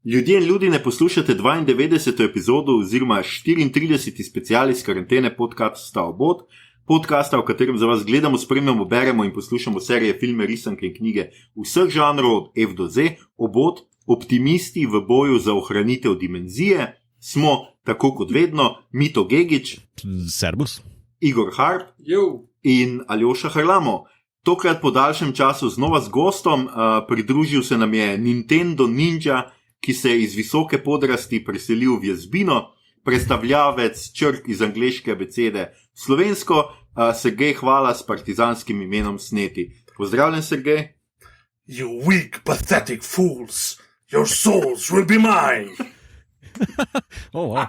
Ljudje in ljudje ne poslušate 92. epizodo oziroma 34. special iz karantene podcasta Obod, podcasta, v katerem za vas gledamo, spremljamo, beremo in poslušamo serije, filme, risanke in knjige vseh žanrov od F do Z. Obod, optimisti v boju za ohranitev dimenzije, smo, tako kot vedno, Mito Gegić, Servus, Igor Harp in Aljoša Harlamo. Tokrat po daljšem času znova z gostom, pridružil se nam je Nintendo Ninja, ki se je iz visoke podrasti preselil v jazbino, predstavljavec črk iz angleške abecede slovensko, Sergej Hvala s partizanskim imenom Sneti. Pozdravljen, Sergej. You weak, pathetic fools, your souls will be mine. Wow.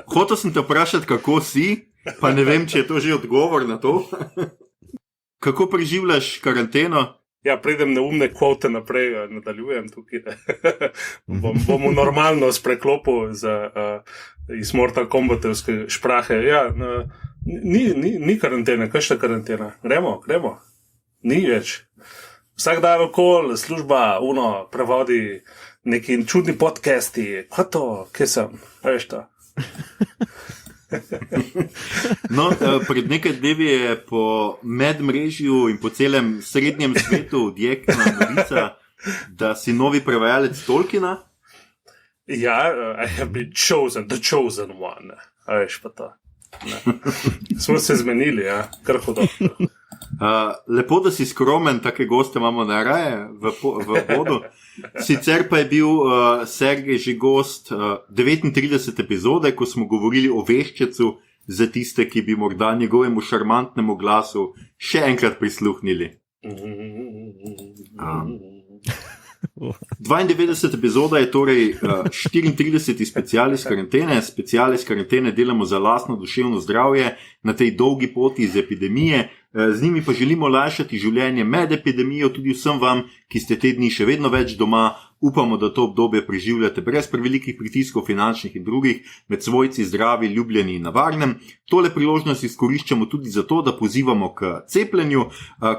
Hotel sem te vprašati, kako si, pa ne vem, če je to že odgovor na to. Kako preživljaš karanteno? Ja, pridem neumne kvote naprej, nadaljujem tukaj. bom normalno spreklopil iz Mortal Kombatovske šprahe. Ja, ni karantene, kakšna karantena? Gremo. Ni več. Vsak dan okol, služba, prevodi neki čudni podcasti. Kaj to? Kje sem? Veš to? No, pred nekaj dnevi je po medmrežju in po celem srednjem svetu odjeknila novica, da si novi prevajalec Tolkiena. Ja, I have been chosen, the chosen one. A veš pa to. Smo se zmenili, ja, kar hodo. Lepo, da si skromen, take goste imamo najraje v vodu. Sicer pa je bil Sergej že gost 39. epizode, ko smo govorili o veščecu, za tiste, ki bi morda njegovemu šarmantnemu glasu še enkrat prisluhnili. 92. epizoda je torej 34. special iz karantene. Special iz karantene delamo za lastno duševno zdravje na tej dolgi poti iz epidemije. Z njimi pa želimo olajšati življenje med epidemijo tudi vsem vam, ki ste te dni še vedno več doma. Upamo, da to obdobje preživljate brez prevelikih pritiskov finančnih in drugih, med svojci zdravi, ljubljeni in na varnem. Tole priložnost izkoriščamo tudi zato, da pozivamo k cepljenju.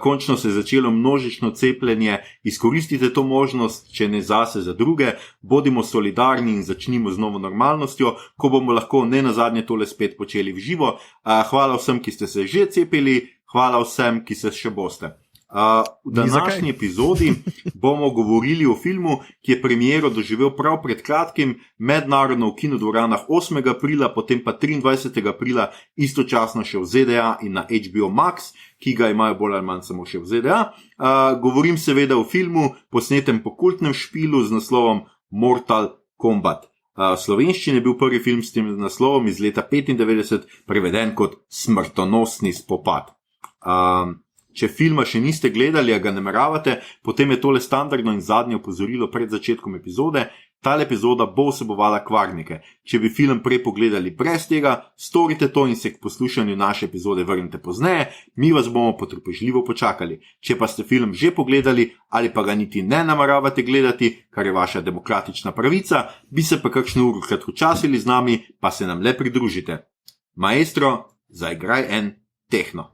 Končno se je začelo množično cepljenje. Izkoristite to možnost, če ne zase za druge. Bodimo solidarni in začnimo z novo normalnostjo, ko bomo lahko ne nazadnje tole spet počeli v živo. Hvala vsem, ki ste se že cepili. Hvala vsem, ki se še boste. V današnji epizodi bomo govorili o filmu, ki je premiero doživel prav pred kratkim, mednarodno v kinodvoranah 8. aprila, potem pa 23. aprila, istočasno še v ZDA in na HBO Max, ki ga imajo bolj ali manj samo še v ZDA. Govorim seveda o filmu, posnetem po kultnem špilu z naslovom Mortal Kombat. V slovenščini je bil prvi film s tem naslovom iz leta 1995 preveden kot Smrtonosni spopad. Če filma še niste gledali, a ga nameravate, potem je tole standardno in zadnje opozorilo pred začetkom epizode. Tale epizoda bo vsebovala kvarnike. Če bi film prej pogledali brez tega, storite to in se k poslušanju naše epizode vrnite pozneje, mi vas bomo potrpežljivo počakali. Če pa ste film že pogledali ali pa ga niti ne nameravate gledati, kar je vaša demokratična pravica, bi se pa kakšno uro kratkočasili z nami, pa se nam le pridružite. Maestro, zaigraj en tehno.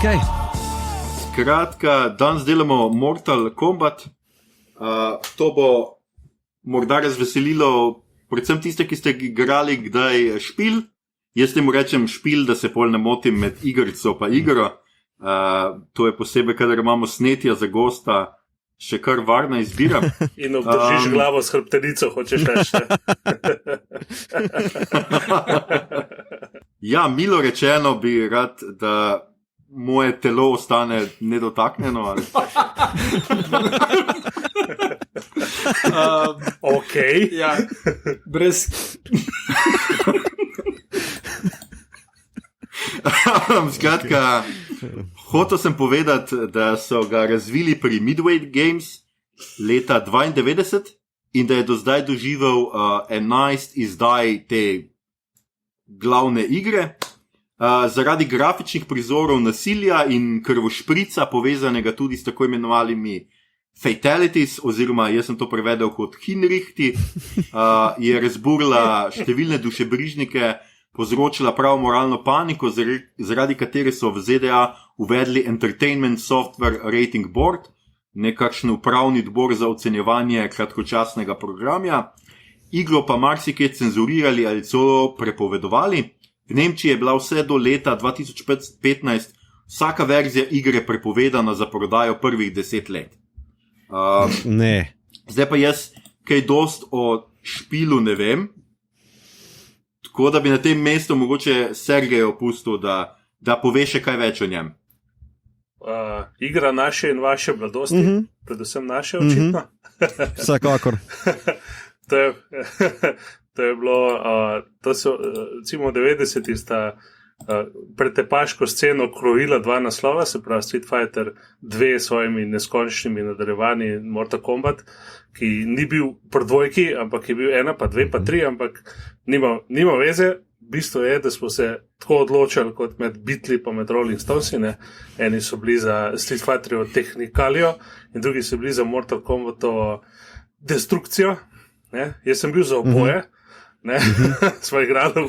Okay. Skratka, danes delamo Mortal Kombat. To bo morda razveselilo predvsem tiste, ki ste igrali kdaj špil. Jaz temu rečem špil, da se pol ne motim med igrico pa igro. To je posebej, kadar imamo Snetija za gosta, še kar varna izbira. In obdržiš glavo s hrbtenico, hočeš reči. Ja, milo rečeno bi rad, da moje telo ostane nedotaknjeno. Ali? Ok. Ja, brez... Skratka, hotel sem povedati, da so ga razvili pri Midway Games leta 92, in da je do zdaj doživel 11 izdaj te glavne igre. Zaradi grafičnih prizorov nasilja in krvošprica, povezanega tudi s tako imenovanimi fatalities, oziroma jaz sem to prevedel kot hinrichti, je razburila številne dušebrižnike, povzročila prav moralno paniko, zaradi katere so v ZDA uvedli Entertainment Software Rating Board, nekakšen upravni odbor za ocenjevanje kratkočasnega programa. Igro pa marsikje cenzurirali ali celo prepovedovali. V Nemčiji je bila vse do leta 2015 vsaka verzija igre prepovedana za prodajo prvih 10 let. Ne. Zdaj pa jaz kaj dost o špilu ne vem, tako da bi na tem mestu mogoče Sergej opustil, da pove še kaj več o njem. Igra naše in vaše mladosti, predvsem naše očitno. Vsekakor. To je bilo, to so, recimo 90-ih sta pretepaško sceno krojila dva naslova, se pravi Street Fighter 2 s svojimi neskončnimi nadaljevanji Mortal Kombat, ki ni bil pri dvojki, ampak je bil 1, pa 2, pa 3, ampak nima veze. Bistvo je, da smo se tako odločili kot med Beatli pa med Rolling Stonesi, ne. Eni so bili za Street Fighterjevo tehnikalijo in drugi so bili za Mortal Kombatovo destrukcijo. Ne. Jaz sem bil za oboje. Smo igrali,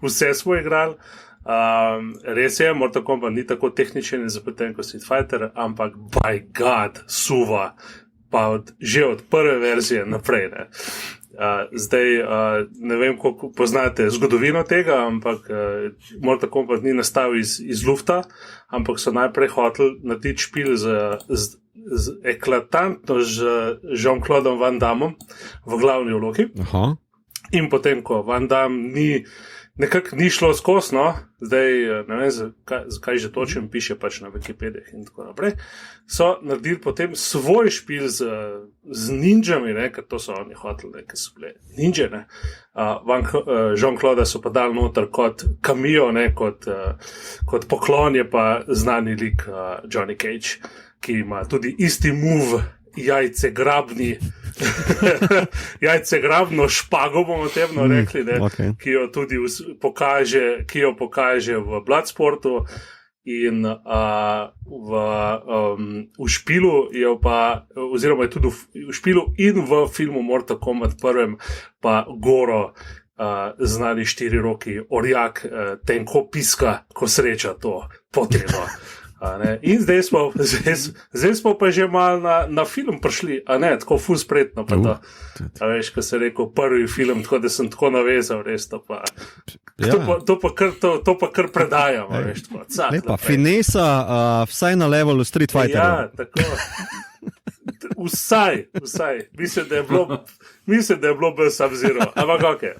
vse smo igrali. Res je, Mortal Kombat ni tako tehničen in zapleten kot Street Fighter, ampak by God, suva, pa že od prve verzije naprej. Ne. Zdaj, ne vem, koliko poznate zgodovino tega, ampak Mortal Kombat ni nastal iz lufta, ampak so najprej hoteli narediti špil z eklatantno Jean-Claudom Van Dammom v glavni vlogi. Aha. In potem, ko Van Damme nekako ni šlo skozi, no, zdaj ne vem, zakaj že točem piše pač na Wikipediji in tako naprej, so naredili potem svoj špil z ninjami, ne, ker to so oni hoteli, ker so bile ninje, ne. Jean-Claude so pa dali noter kot cameo, ne, kot poklon je pa znani lik Johnny Cage, ki ima tudi isti move, jajcegrabno špago, bomo tebno rekli, ne, okay. ki jo tudi pokaže v Bloodsportu in v špilu je pa, oziroma je tudi v špilu in v filmu Mortal Kombat prvem pa Goro, znani štiriroki orjak, tenko piska, ko sreča to potrebo. In zdaj smo pa že malo na film prišli, a ne, tako ful spretno pa to. A veš, ko se rekel prvi film, tako da sem tako navezal, res to pa, to pa kar predajam, a veš, tako. Lepa, finesa, vsaj na levelu Street Fighterja. Ja, tako. Vsaj. Mislim, da je bilo bez Sub-Zero, ampak okej.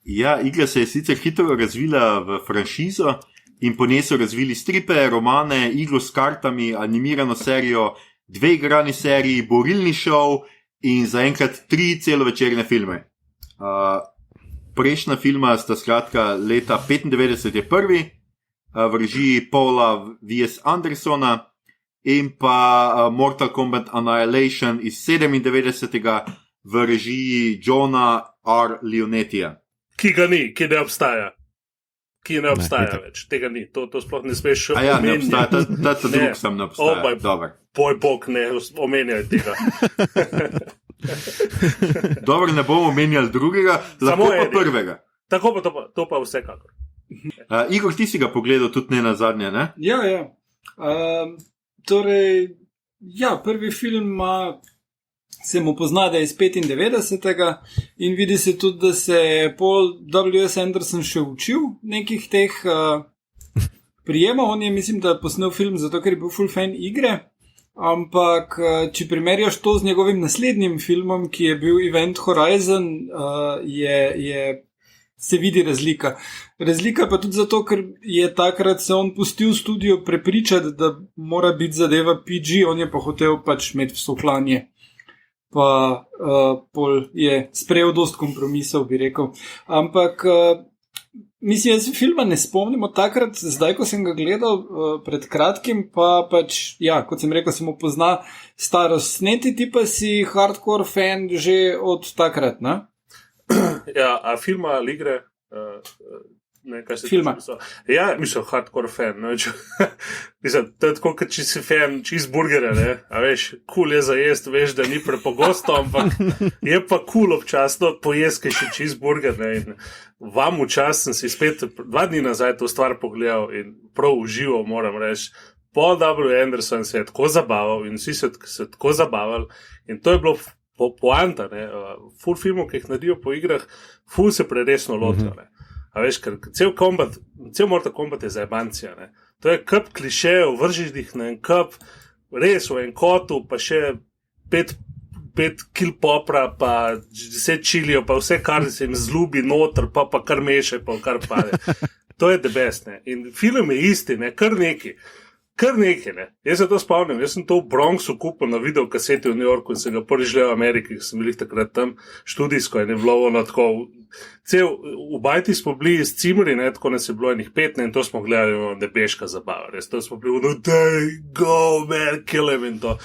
Ja, igra se je sicer hitro razvila v franšizo, in po njej so razvili stripe, romane, igro s kartami, animirano serijo, 2 igrani seriji, borilni šov in zaenkrat 3 celovečerne filme. Prejšnja filma sta skratka leta 1995 je prvi, v režiji Paula V.S. Andersona in pa Mortal Kombat Annihilation iz 97. v režiji Johna R. Leonettija. Ki ne obstaja. Ki ne obstaja več, tega ni, to sploh ne smeš omenjati. Ja, ne obstaja, ta drug sem ne obstaja. Boj bog, ne omenjaj tega. Dobro, ne bomo omenjali drugega, lahko pa prvega. Tako pa to pa vsekakor. Igor, ti si ga pogledal tudi ne na zadnje, ne? Ja. Torej, prvi film se mu pozna, da je iz 95. in vidi se tudi, da se je Paul W.S. Anderson še učil nekih teh prijemov. On je, mislim, da posnel film zato, ker je bil full fan igre, ampak če primerjaš to z njegovim naslednjim filmom, ki je bil Event Horizon, se vidi razlika. Razlika pa tudi zato, ker je takrat se on pustil studio prepričati, da mora biti zadeva PG, on je pa hotel pač imeti vsoklanje. Pa pol je sprejel dost kompromisov, bi rekel. Ampak Mislim, jaz filma ne spomnim od takrat, zdaj, ko sem ga gledal pred kratkim, pa pač, ja, kot sem rekel, sem upozna starost. Sneti ti pa si hardcore fan že od takrat, ne? Ja, a filma ali igre? Ne, kaj se Filma. Ja, mislim, hardcore fan. No, mislim, to je tako, kot če si fan cheeseburgera, ne? A veš, cool je za jest, veš, da ni prepogosto, ampak je pa cool občasno pojesti še cheeseburger, ne? In vam včas sem si spet 2 dni nazaj to stvar pogledal in prav užival, moram reči. Paul W. Anderson se je tako zabaval in vsi se tako zabavali in to je bilo poanta, ne? Ful filmov, ki jih naredijo po igrah, ful se preresno lotijo, ne? A veš, ker cel Mortal Kombat je zajebancija, ne. To je kup klišejev, vržiš jih na en kup, res v en kotu, pa še 5 kil popra, pa 10 čilijev, pa vse, kar se jim zlubi noter, pa kar meše, pa kar pade. To je the best, ne. In film je isti, ne, kar neki. Ne. Jaz se to spomnim, jaz sem to v Bronxu kupil na videokaseti v New Yorku in sem ga prvič gledal v Ameriki, ker sem bil takrat tam študijsko in je bilo ono tako, v bajti smo bili s cimri, ne, tako nas je bilo enih 5, ne, in to smo gledali ono debeška zabava, res, to smo bili ono, daj, go, man, kill him in to.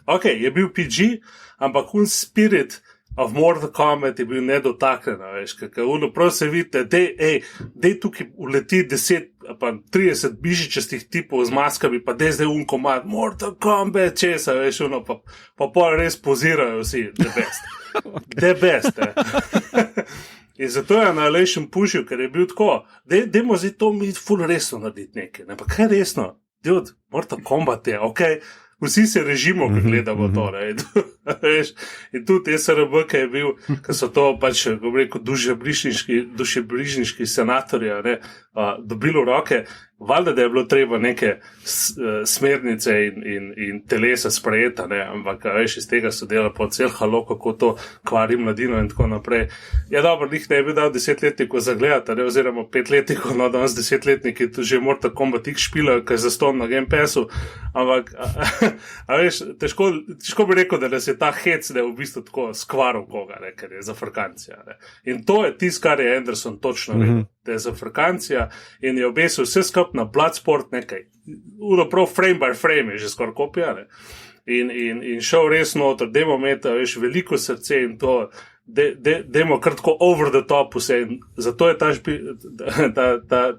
Ok, je bil PG, ampak spirit of Mortal Kombat je bil nedotaknen, veš, kako ono, prav se vidite, dej tukaj uleti 10 pa 30 bižičastih tipov z maskami, pa dej zdaj komad, Mortal Kombat, česa, veš, ono, pa pol res pozirajo vsi, the best, In zato je Annihilation pušil, ker je bil tako, dajmo zdaj to mi ful resno narediti nekaj, ne, pa kaj resno, dude, Mortal Kombat je, okej, vsi se režimo, ko gledamo to, ne, in tudi SRB, ki je bil, ki so to pač, ko bi rekel, dušebrižniški senatorja, ne, dobili v roke, valjda, da je bilo treba neke smernice in telesa sprejeta, ne, ampak, veš, iz tega so delali po cel halo, kako to kvari mladino in tako naprej. Ja, dobro, njih ne bi dal 10-letnikov zagledati, ne, oziroma 5-letnikov, no, danes 10-letniki tu že Mortal Kombat X špilajo, kaj je zaston na Game Passu, ampak, a veš, težko bi rekel, da nas je ta hec, da je v bistvu tako skvaril koga, ne, ker je zafrkancija, ne. In to je tisto, kar je Anderson točno vedel, da je zafrkancija in je obesil vse skup na Bloodsport nekaj. Prav frame by frame je že skoraj kopija, ne. In šel res noter, dajmo imeti, veš, veliko srce in to, dajmo kar tako over the top vse in zato je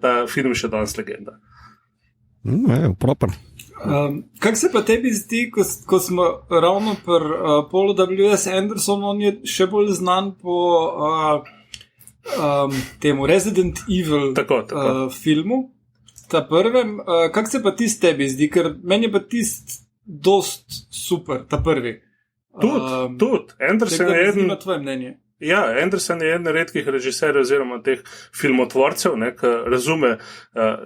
ta film še danes legenda. Proper. Kak se pa tebi zdi, ko smo ravno pri Paulu W.S. Andersonu, on je še bolj znan po temu Resident Evil tako. Filmu, ta prvem. Kak se pa tisti tebi zdi, ker meni je pa tisti dost super, ta prvi. Tudi. Anderson je eden... tvoje mnenje. Ja, Anderson je eden redkih režiserjev oziroma teh filmotvorcev, ne, ki razume,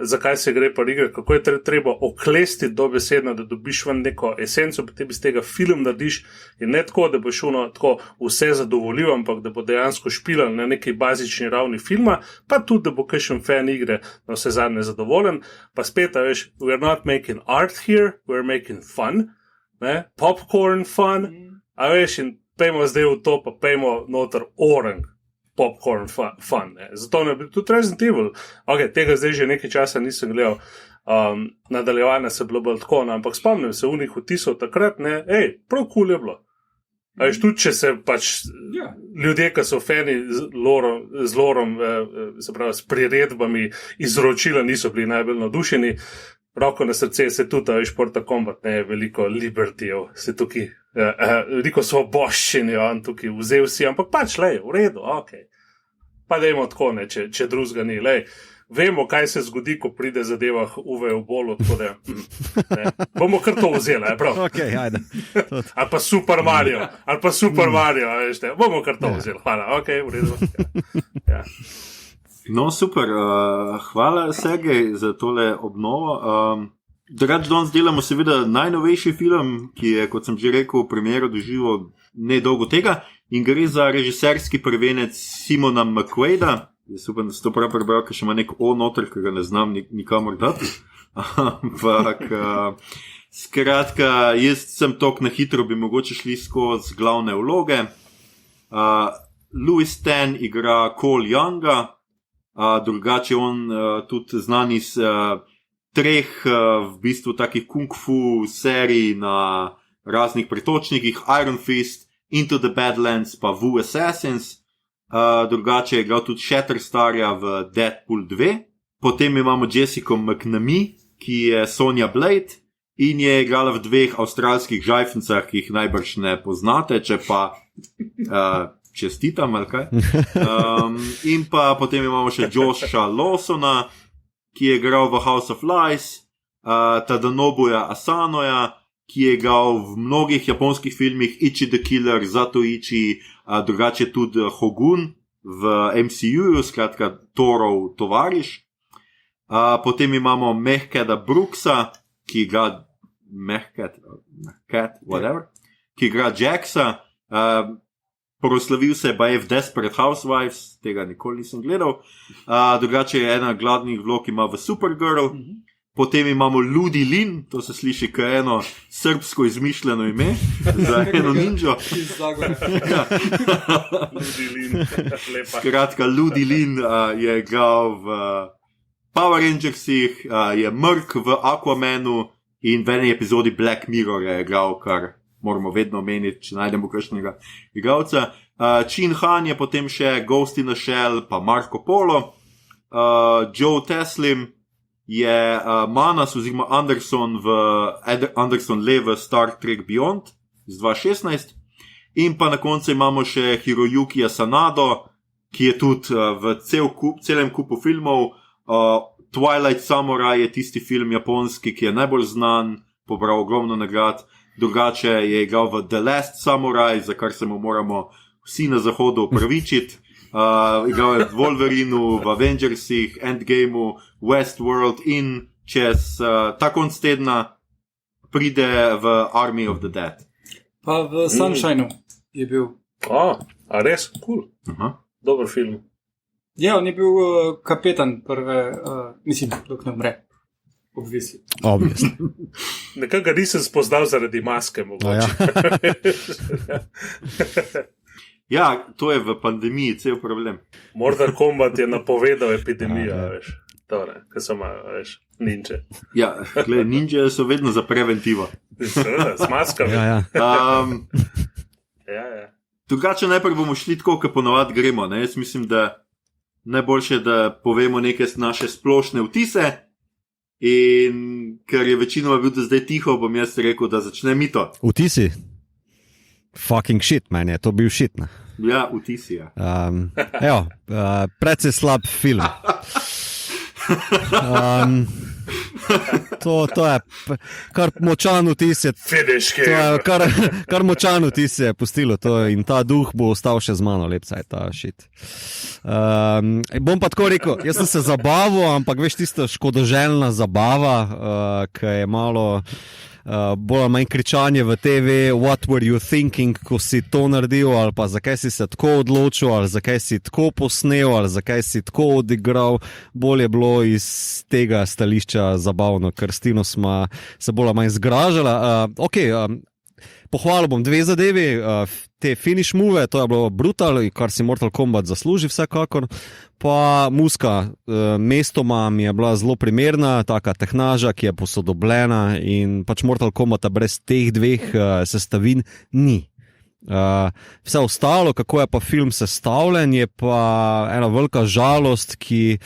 zakaj se gre pa igre, kako je treba oklestiti dobesedno, da dobiš ven neko esenco, pa tebi z tega film narediš in ne tako, da boš tako vse zadovoljil, ampak da bo dejansko špilal na neki bazični ravni filma, pa tudi, da bo kakšen fan igre na vse zadnje zadovoljen, pa spet, veš, we're not making art here, we're making fun, ne, popcorn fun, a veš, in pejmo zdaj v to, pa pejmo noter orang popcorn fun, ne. Zato ne bi tudi Resident Evil, ok, tega zdaj že nekaj časa nisem gledal, nadaljevanje se bilo bolj tako, ne, ampak spomnim se unih vtisov takrat, ne, prav cool je bilo. A veš, tudi če se pač ljudje, ki so fani z lorom, se pravi, s priredbami izročila niso bili najbolj navdušeni, roko na srce se tudi, veš, Mortal Kombat, ne, veliko libertijev, se tukaj, veliko svoboščin je on tukaj vzel si, ampak pač, lej, v redu, ok. Pa dajmo tako, ne, če drugega ni, lej, vemo, kaj se zgodi, ko pride zadeva Uwe v bolu, tako da, ne, bomo kar to vzeli, prav? Ok, ajde. Ali pa Super Mario, veš, ne, bomo kar to vzeli, hvala, ok, v redu. Ja. No, super, hvala Sergej za tole obnovo. Drugače danes delamo seveda najnovejši film, ki je, kot sem že rekel, premiero doživel nedolgo tega in gre za režiserski prvenec Simona McQuaida. Jaz upam, da se to prav prebral, ker še ima nek noter, ki ga ne znam nikamor dati. Ampak, skratka, jaz sem tok na hitro, bi mogoče šli skozi glavne vloge. Louis Tan igra Cole Younga, drugače on tudi znan iz 3 v bistvu takih kung fu serij na raznih pretočnikih, Iron Fist, Into the Badlands pa Wu Assassins. Drugače je igral tudi Shatterstarja v Deadpool 2. Potem imamo Jessica McNamee, ki je Sonja Blade in je igrala v 2 avstralskih žajfnicah, ki jih najbrž ne poznate, če pa čestitam ali kaj. In pa potem imamo še Josha Lawsona, ki je igral v House of Lies, Tadanobuya Asanoja, ki je igral v mnogih japonskih filmih, Ichi the Killer, Zatoichi, drugače tudi Hogun v MCU-ju, skratka Thorov tovariš. Potem imamo Mehkeda Brooksa, ki igra ki igra Jacksa. Proslavil se je v Desperate Housewives, tega nikoli nisem gledal. Drugače je ena glavnih vlog ima v Supergirl. Potem imamo Ludi Lin, to se sliši kot eno srbsko izmišljeno ime za eno ninjo. Ludi Lin, lepa. Skratka, Ludi Lin je igral v Power Rangersih, je Mrk v Aquamanu in v eni epizodi Black Mirror je igral, kar moramo vedno omeniti, če najdemo kakšnega igralca. Chin Han je potem še Ghost in the Shell pa Marco Polo. Joe Taslim je Manas oziroma Anderson v Anderson Le v Star Trek Beyond iz 2016. In pa na koncu imamo še Hiroyukija Sanado, ki je tudi v celem kupu filmov. Twilight Samurai je tisti film japonski, ki je najbolj znan, pobral ogromno nagrad. Drugače je igral v The Last Samurai, za kar se mu moramo vsi na zahodu opravičiti. Igral je v Wolverinu, v Avengersih, Endgameu, Westworld in čez ta konc tedna pride v Army of the Dead. Pa v Sunshineu je bil. A res? Cool. Dober film. Ja, on je bil kapetan prve, mislim, dok ne umre. Obvisi. Nekaj nisem spoznal zaradi maske, mogoče. Ja, to je v pandemiji cel problem. Mortal Kombat je napovedal epidemijo, veš. Tore, kaj so malo, veš, ninja. Ja, gled, ninja so vedno za preventivo. Seveda, s maskami. Ja. Drugače najprej bomo šli tako, kot ponovadi gremo. Ne? Jaz mislim, da najboljše, da povemo neke naše splošne vtise. In ker je večinoma bil do zdaj tiho, bom jaz rekel, da začne Mito. Vtisi? Fucking shit, meni je to bil shit. Ne? Ja, vtisi, ja. Precej slab film. To je kar močan vtis je. Kar močan vtis je pustilo to in ta duh bo ostal še z mano, lepca je ta shit. Bom pa tako rekel, jaz sem se zabaval, ampak veš tista škodoželjna zabava, ki je malo bolj manj kričanje v TV, what were you thinking, ko si to naredil, ali pa zakaj si se tako odločil, ali zakaj si tako posnel, ali zakaj si tako odigral. Bolje je bilo iz tega stališča zabavno, ker s Tino smo se bolj manj zgražala. Pohvalil bom 2 zadevi, te finish move, to je bilo brutal, kar si Mortal Kombat zasluži vsekakor, pa muska mestoma mi je bila zelo primerna, taka tehnaža, ki je posodobljena in pač Mortal Kombata brez teh 2 sestavin ni. Vse ostalo, kako je pa film sestavljen, je pa ena velika žalost, ki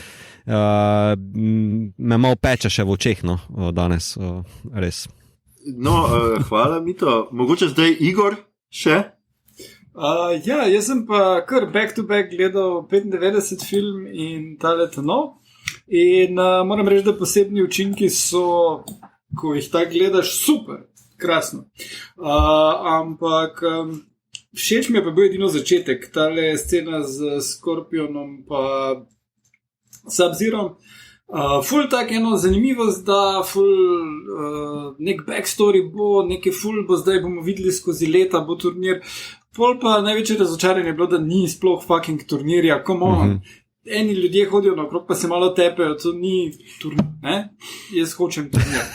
me malo peče še v očeh, no, danes, res. No, hvala, Mito. Mogoče zdaj Igor še? Ja, jaz sem pa kar back-to-back gledal 95 film in tale nov. In moram reči, da posebni učinki so, ko jih tako gledaš, super, krasno. Ampak všeč mi je pa bil edino začetek, tale scena z Skorpionom pa Sub-Zerom. Ful tak eno zanimivost, da ful nek backstory bo, neke ful bo, zdaj bomo videli skozi leta, bo turnir. Pol pa največje razočaranje je bilo, da ni sploh fucking turnirja, come on. Eni ljudje hodijo naokrog, pa se malo tepejo, to ni turnir, ne? Jaz hočem turnir.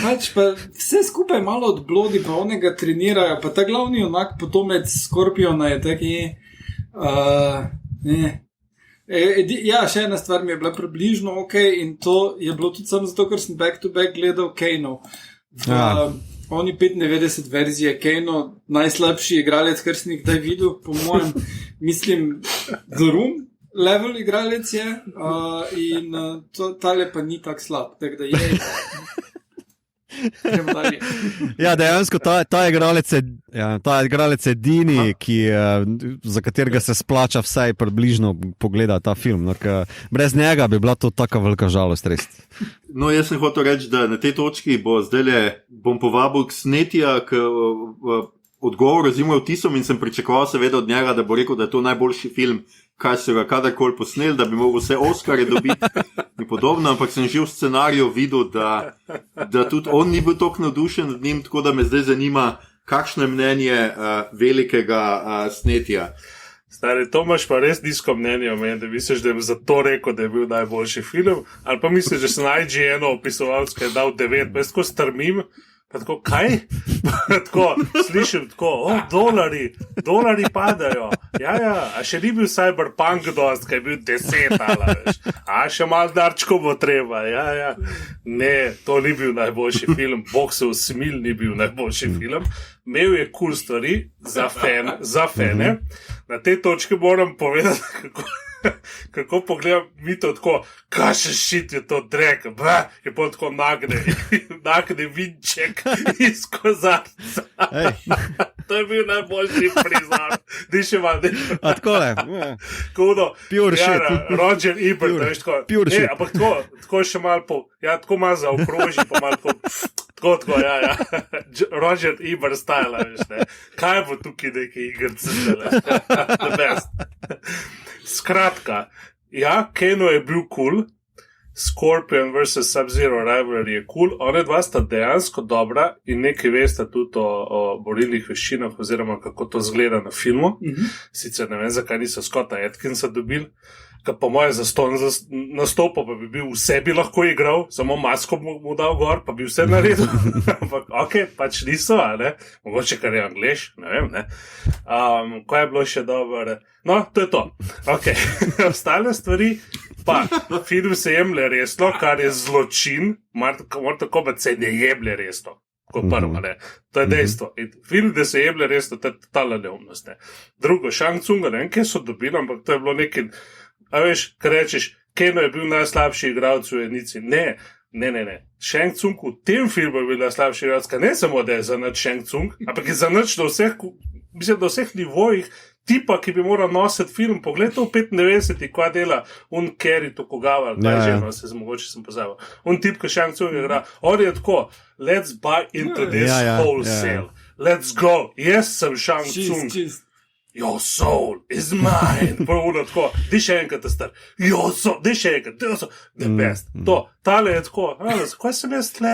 Pač pa vse skupaj malo odblodi, pa onega trenirajo, pa ta glavni onak potomec Skorpiona je taki... Ja, še ena stvar mi je bila približno ok in to je bilo tudi samo zato, ker sem back-to-back gledal Kano. Oni 95 verzije Kano, najslabši igralec, kar sem jih kdaj videl, po mojem, mislim, The Room level igralec je in tale pa ni tak slab, tako da je. Ja, dejansko ta igralec je edini, za katerega se splača vsaj približno pogledati ta film. No, brez njega bi bila to taka velika žalost, res. No, jaz sem hotel reči, da na tej točki bom povabil k Snetija, k odgovoru z vtisom in sem pričakoval seveda od njega, da bo rekel, da je to najboljši film, kaj so ga kadarkoli posneli, da bi mogel vse Oskarje dobiti in podobno, ampak sem že v scenariju videl, da tudi on ni bil toliko navdušen nad njim, tako da me zdaj zanima, kakšno je mnenje velikega Snetija. Stari, to imaš pa res nizko mnenje o meni, da misliš, da je zato rekel, da je bil najboljši film, ali pa misliš, da sem na IGN-u opisovalsko je dal 9, pa jaz tako strmim, pa tako, kaj? Tako, slišim tako, dolari padajo. Ja, a še ni bil Cyberpunk dost, kaj je bil 10, ali veš. A še malo darčko bo treba, ja. Ne, to ni bil najboljši film, Bog se usmil, ni bil najboljši film. Imel je cool stvari za fene. Na tej točki moram povedati, kako pogledam mi to tako, kaše šit je to drek, je pa tako nagne vinček iz kozarca. To je bil najboljši prizor. Diše malo. A takole. Pure shit. Roger Ebert, veš tako. Pure shit. Ampak tako še malo, tako malo zaokroži, pa malo tako, ja. Roger Ebert style, veš, ne. Kaj bo tukaj nekaj igrce zdaj? The best. Skratka, ja, Kano je bil cool, Scorpion vs. Sub-Zero Rivalry je cool, one dva sta dejansko dobra in nekaj veste tudi o borilnih veščinah oziroma kako to zgleda na filmu. Sicer ne vem, zakaj niso Scotta Atkinsa dobili, ker po moje nastopa pa bi bil, vse bi lahko igral, samo masko mu dal gor, pa bi vse naredil. Ampak ok, pač niso, ne? Mogoče kar je Anglež, ne vem, ne. Kaj je bilo še dobro? No, to je to. Ok, ostale stvari, pa film se jemlje resno, kar je zločin, Mortal Kombat se ne jemlje resno. Kot prvo, ne. To je dejstvo. In film, da se jemlje resno, to je totalna neumnost, ne. Drugo, Shang Tsung, ne vem, kje so dobili, ampak to je bilo nekaj. A veš, kaj rečeš, Kano je bil najslabši igralec v Enici. Ne. Shang Tsung v tem filmu je bil najslabši igralec, ne samo, da je zanač Shang Tsung, ampak je zanač na vseh nivojih tipa, ki bi moral nositi film. Poglej to v 95, kva dela un Kerry Tokugawa, mogoče sem pozabil. Un tip, ki Shang Tsung igra, on je tako, let's buy into this wholesale. Let's go. Yes, sem Shang Tsung. Your soul is mine. Prvo tako, di še enkrat te star. Your soul, di še enkrat, the best. Tale je tako, zakaj sem jaz tle?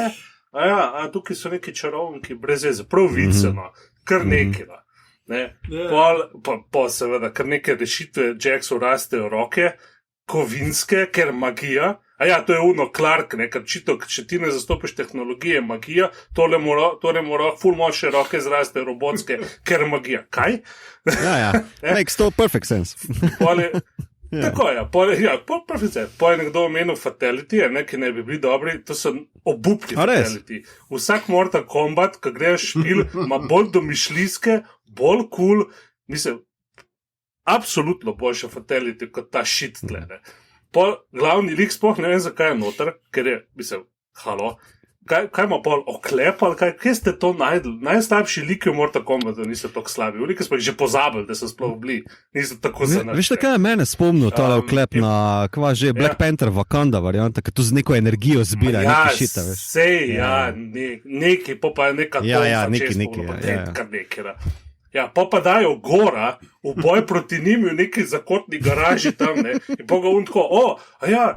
Tukaj so neki čarovniki, brez veze, prav viceno, kar nekaj. Seveda, kar neke rešitve Jacksu rastejo roke, kovinske, ker magija. To je uno Clark, ker če ti ne zastopiš tehnologije, magija, tole mora ful močne roke zraste robotske, ker magija. Kaj? Makes to perfect sense. Tako je, perfect sense. Po je nekdo omenil Fatality, ki ne bi bili dobri, to so obupni Fatality. Vsak Mortal Kombat, ko greš špil, ima bolj domišljijske, bolj cool, mislim, absolutno boljše Fatality kot ta shit tle, ne. Glavni lik sploh ne vem, zakaj je noter, ker je, mislim, halo, kaj ima pol oklep ali kaj, kje ste to najdli? Najslabši liki v Mortal Kombatu niso tako slabi, v liki smo jih že pozabili, da so sploh bili, niso tako zanačni. Veš, kaj je mene spomnil tale oklep na, kva že, Black Panther Wakanda varianta, ker tu z neko energijo zbira, neki šita, veš. Neki, pa je neka nekaj. Pa dajo gora v boj proti njim v neki zakotni garaži tam, ne, in pa ga on tako,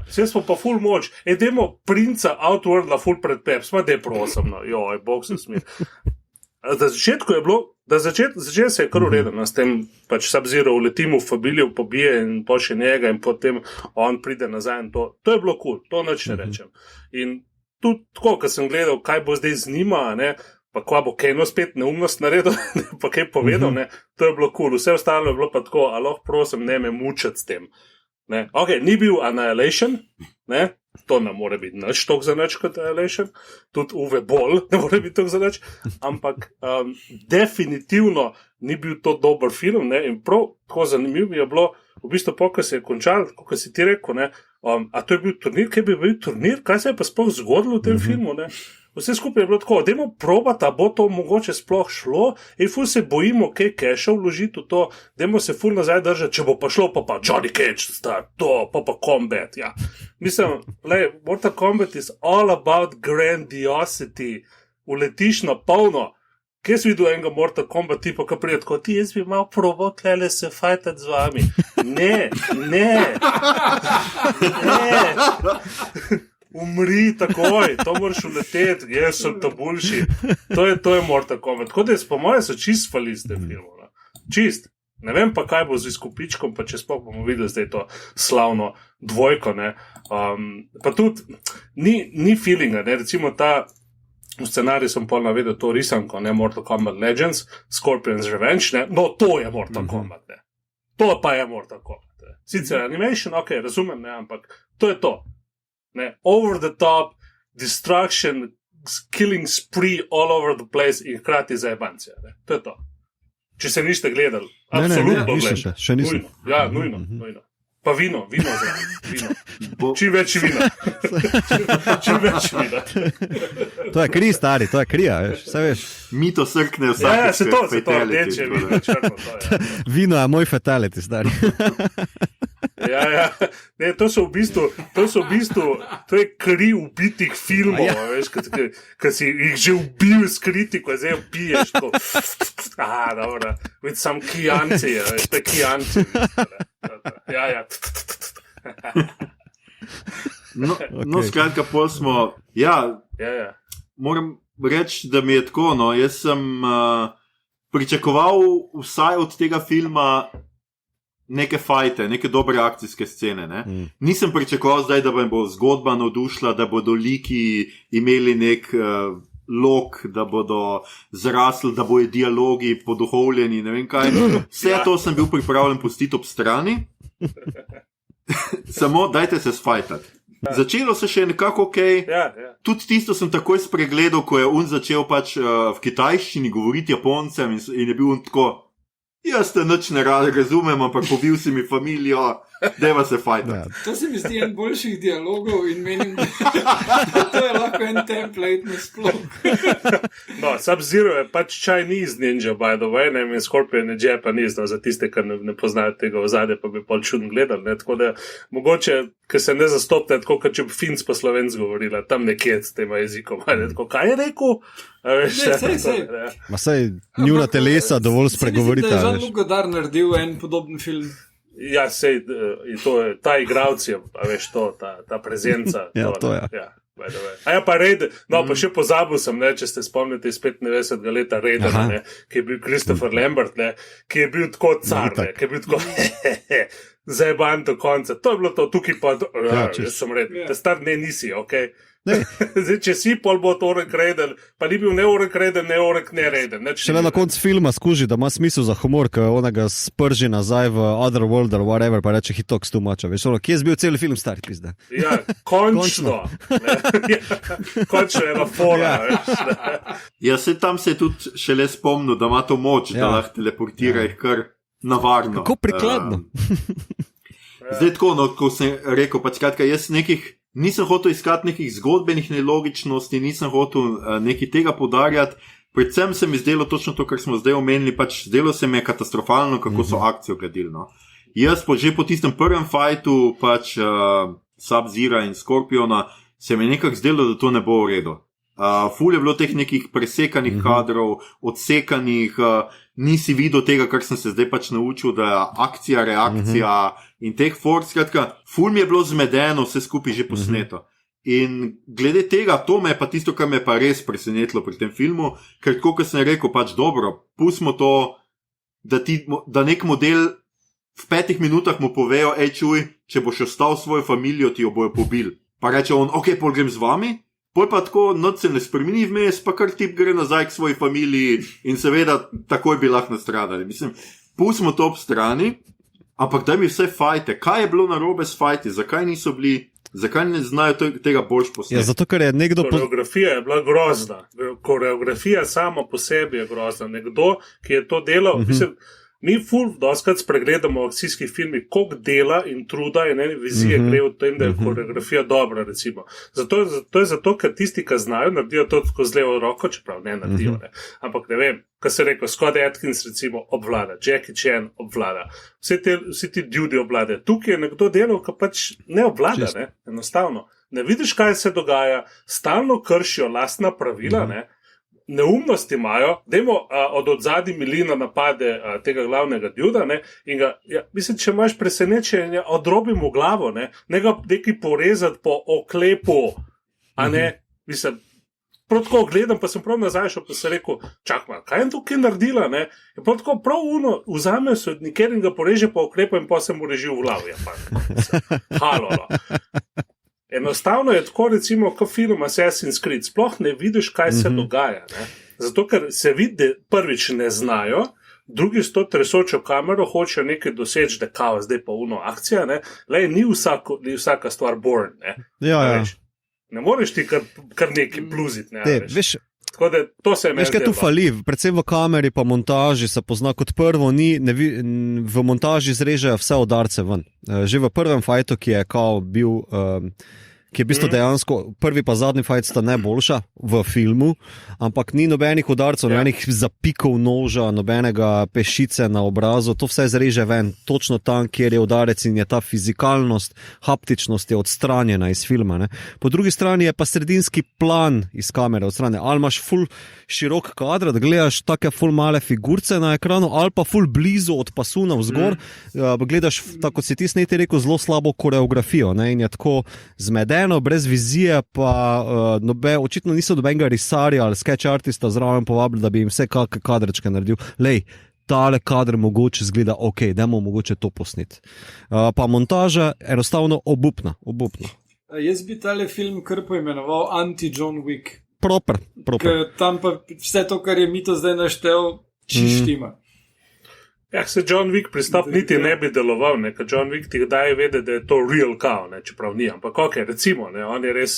vse smo pa ful moč, dajmo princa Outworldla ful pred pep, smo dej prosim, bog se smir. Na začetku je bilo, začet se je kar uredno, s tem pač Sub-Zero uleti mu v familijo, pobije in pošlje njega in potem on pride nazaj in to je bilo cool, to nič ne rečem. In tudi tako, ko sem gledal, kaj bo zdaj z njima, ne, pa kva bo Keno spet neumnost naredil, pa kaj povedal, ne, to je bilo cool, vse ostalo je bilo pa tako, a lahko prosim, ne me mučati s tem. Ne. Ok, ni bil Annihilation, ne, to ne more biti nič tok za nič kot Annihilation, tudi Uwe Boll ne more biti tok za nič, ampak definitivno ni bil to dober film, ne, in prav tako zanimivo je bilo, v bistvu ko se je končal, kot si ti rekel, ne, a to je bil turnir, kaj bi bil turnir, kaj se je pa sploh zgodilo v tem filmu, ne? Vse skupaj je bilo tako, dajmo probati, a bo to mogoče sploh šlo, in ful se bojimo, kaj keša vložiti v to, dajmo se ful nazaj držati, če bo pa šlo, pa Johnny Cage, to, pa Combat, ja. Mislim, Mortal Kombat is all about grandiosity, uletiš na polno. Kje si videl enega Mortal Kombat tipa, ki prije tako, ti jaz bi malo probal tlele se fajtati z vami. Ne. Umri takoj, to moraš uleteti, jaz sem to boljši. To je Mortal Kombat. Tako da po moje so čist faliste filmu. Čist. Ne vem pa, kaj bo z izkupičkom, pa če sploh bomo videli zdaj to slavno dvojko. Ne. Pa tudi ni feelinga, ne. Recimo ta v scenariju sem pol navedel to risanko, ne, Mortal Kombat Legends, Scorpion's Revenge, ne. No, to je Mortal Kombat, ne. To pa je Mortal Kombat. Ne. Sicer animation, ok, razumem, ne, ampak to je to. Ne, over the top, destruction, killing spree all over the place in hkrati zajebancija. To je to. Če se niste gledali, absolutno gledali. Še nisem. Ja, nujno. Pa vino zraven. Čim več vina. Čim več vina. To je kri, stari, to je krija, veš. Mi to srkne vsake. Ja, se to rdeče vino, črno to je. Vino je moj fatality, stari. Ja. Ne, to so v bistvu, to je kri ubitih filmov, veš, kad si jih že ubil s kritiko, zdaj piješ to. Dobro, with some kijanci, veš, to je kijanci. Ja. No, skratka, pol smo, ja. Moram reči, da mi je tako, no, jaz sem pričakoval vsaj od tega filma neke fajte, neke dobre akcijske scene, ne. Nisem pričakoval zdaj, da bo zgodba navdušila, da bodo liki imeli nek lok, da bodo zrasli, da bojo dialogi poduhovljeni, ne vem kaj. Vse to sem bil pripravljen pustiti ob strani. Samo dajte se sfajtati. Začelo se še nekako ok. Tudi tisto sem takoj spregledal, ko je on začel pač v kitajščini govoriti Japoncem in je bil on tako, jaz te nič ne razumem, ampak pobil si mi familijo, dajva se fajtati. To se mi zdi en boljših dialogov in menim, da to je lahko en template nasploh. No, Sub-Zero je pač Chinese ninja, by the way, ne, in Scorpion je Japanese, no, za tiste, ki ne poznajo tega ozadja, pa bi pol čudno gledali, ne, tako da mogoče, ki se ne zastopte, tako kot če bi Finc pa Slovenc govorila, tam nekje s tema jezikom, ne, tako, kaj je rekel? Saj njuna telesa dovolj spregovorita. Se mi zdi, da je Jean-Luc Godard naredil en podoben film. Ja, sej, to je, ta igralc je, veš to, ta prezenca. Ja, to je. Ja. Pa Raiden, no, pa še pozabil sem, ne, če ste spomnite iz 95. leta Raidena, ne, ki je bil Christopher Lambert, ne, ki je bil tako car, ne, ki je bil tako zajeban do konca. To je bilo to, tukaj pa, jaz sem rekel, te star ne nisi, okej? Zdaj, če si pol bo to Orek Raiden, pa ni bil ne Orek Raiden, ne Orek ne Raiden. Šele na koncu filma skuži, da ima smisel za humor, ko onega sprži nazaj v Otherworld or whatever, pa reče, he talks too much. Veš, kje je bil cel film stari pizda? Ja, končno. Končno je na fora, veš. Ja, se tam se je tudi šele spomnil, da ima to moč, da lahko teleportira jih kar navarno. Kako prikladno. Zdaj tako, no, ko sem rekel, pač kratka, jaz nisem hotel iskati nekih zgodbenih nelogičnosti, nisem hotel nekaj tega poudarjati, predvsem se mi zdelo točno to, kar smo zdaj omenili, pač zdelo se mi je katastrofalno, kako so akcijo gledili, no. Jaz že po tistem prvem fajtu, pač Sub-Zera in Scorpiona, se mi je nekako zdelo, da to ne bo v redu. Ful je bilo teh nekih presekanih kadrov, odsekanih, nisi videl tega, kar sem se zdaj pač naučil, da je akcija, reakcija in teh forc, skratka, ful mi je bilo zmedeno, vse skupaj že posneto. In glede tega, to me je pa tisto, kar me je pa res presenetilo pri tem filmu, ker tako, kot sem rekel, pač dobro, pustimo to, da nek model v 5 minutah mu povejo, čuj, če boš ostal svojo familijo, ti jo bojo pobili. Pa reče on, ok, pol grem z vami, pol pa tako noč se ne spremeni vmes, pa kar tip gre nazaj k svoji familiji in seveda takoj bi lahko nastradali. Mislim, pustimo to ob strani, ampak daj mi vse fajte. Kaj je bilo narobe s fajti? Zakaj niso bili, zakaj ne znajo tega boljš posneti? Ja, zato, ker je nekdo... Koreografija je bila grozna. Koreografija sama po sebi je grozna. Nekdo, ki je to delal, mislim, mi ful doskrat spregledamo v akcijskih filmih, koliko dela in truda in vizije gre v tem, da je koreografija dobra, recimo. To je zato, ker tisti, ki znajo, naredijo to tako z levo roko, čeprav ne naredijo, ne. Ampak ne vem, kaj se rekel, Scott Atkins recimo obvlada, Jackie Chan obvlada, vsi ti ljudje obvladajo. Tukaj je nekdo delal, ki pač ne obvlada, ne, enostavno. Ne vidiš, kaj se dogaja, stalno kršijo lastna pravila, ne. Neumnosti imajo, dajmo od odzadi Milina napade tega glavnega duda, ne, in ga, ja, mislim, če imaš presenečenje, odrobimo glavo, ne ga nekaj porezati po oklepu, a ne, mislim, prav tako gledam, pa sem prav nazaj šel, pa sem rekel, čak malo, kaj je tukaj naredila, ne, in prav tako prav vzamejo se od nikjer in ga poreže po oklepu in pa se mu reži v glavu, ja, pa, halolo. Enostavno je tako, recimo, kot film Assassin's Creed, sploh ne vidiš, kaj se dogaja. Ne? Zato, ker se vidi, prvič ne znajo, drugi s to tresočo kamero hočejo nekaj doseči, da kao, zdaj pa akcija, ne? Lej, ni vsaka stvar born, ne? Ja. Ne moreš ti kar nekaj bluziti, ne? Veš, tako da to se je meni zdelo. Veš, kaj tu fali, predvsem v kameri pa montaži se pozna kot prvo, v montaži zrežejo vse udarce ven. Že v prvem fajtu, ki je kao bil... ki je v bistvu dejansko, prvi pa zadnji fajt sta najboljša v filmu, ampak ni nobenih udarcev, nobenih zapikov noža, nobenega pešice na obrazu, to vse zreže ven, točno tam, kjer je udarec in je ta fizikalnost, haptičnost je odstranjena iz filma. Ne? Po drugi strani je pa sredinski plan iz kamere odstranjen. Ali imaš ful širok kadr, da gledaš take ful male figurce na ekranu, ali pa ful blizu od pasu navzgor, gledaš, tako si ti sneti rekel, zelo slabo koreografijo, ne? In je tako zmeden, brez vizije, pa očitno niso dobenega risarja ali sketch artista zraven povabili, da bi jim vse kakšne kadrčke naredil. Lej, tale kadr mogoče zgleda, ok, dajmo mogoče to posneti. Pa montaža enostavno obupna. Jaz bi tale film kar poimenoval Anti-John Wick. Proper. Ker tam pa vse to, kar je Mito zdaj naštel, čištima. Ja, se John Wick pristop niti ne bi deloval, ne, ker John Wick ti daje vedeti, da je to real cow, ne, čeprav ni, ampak ok, recimo, ne, on je res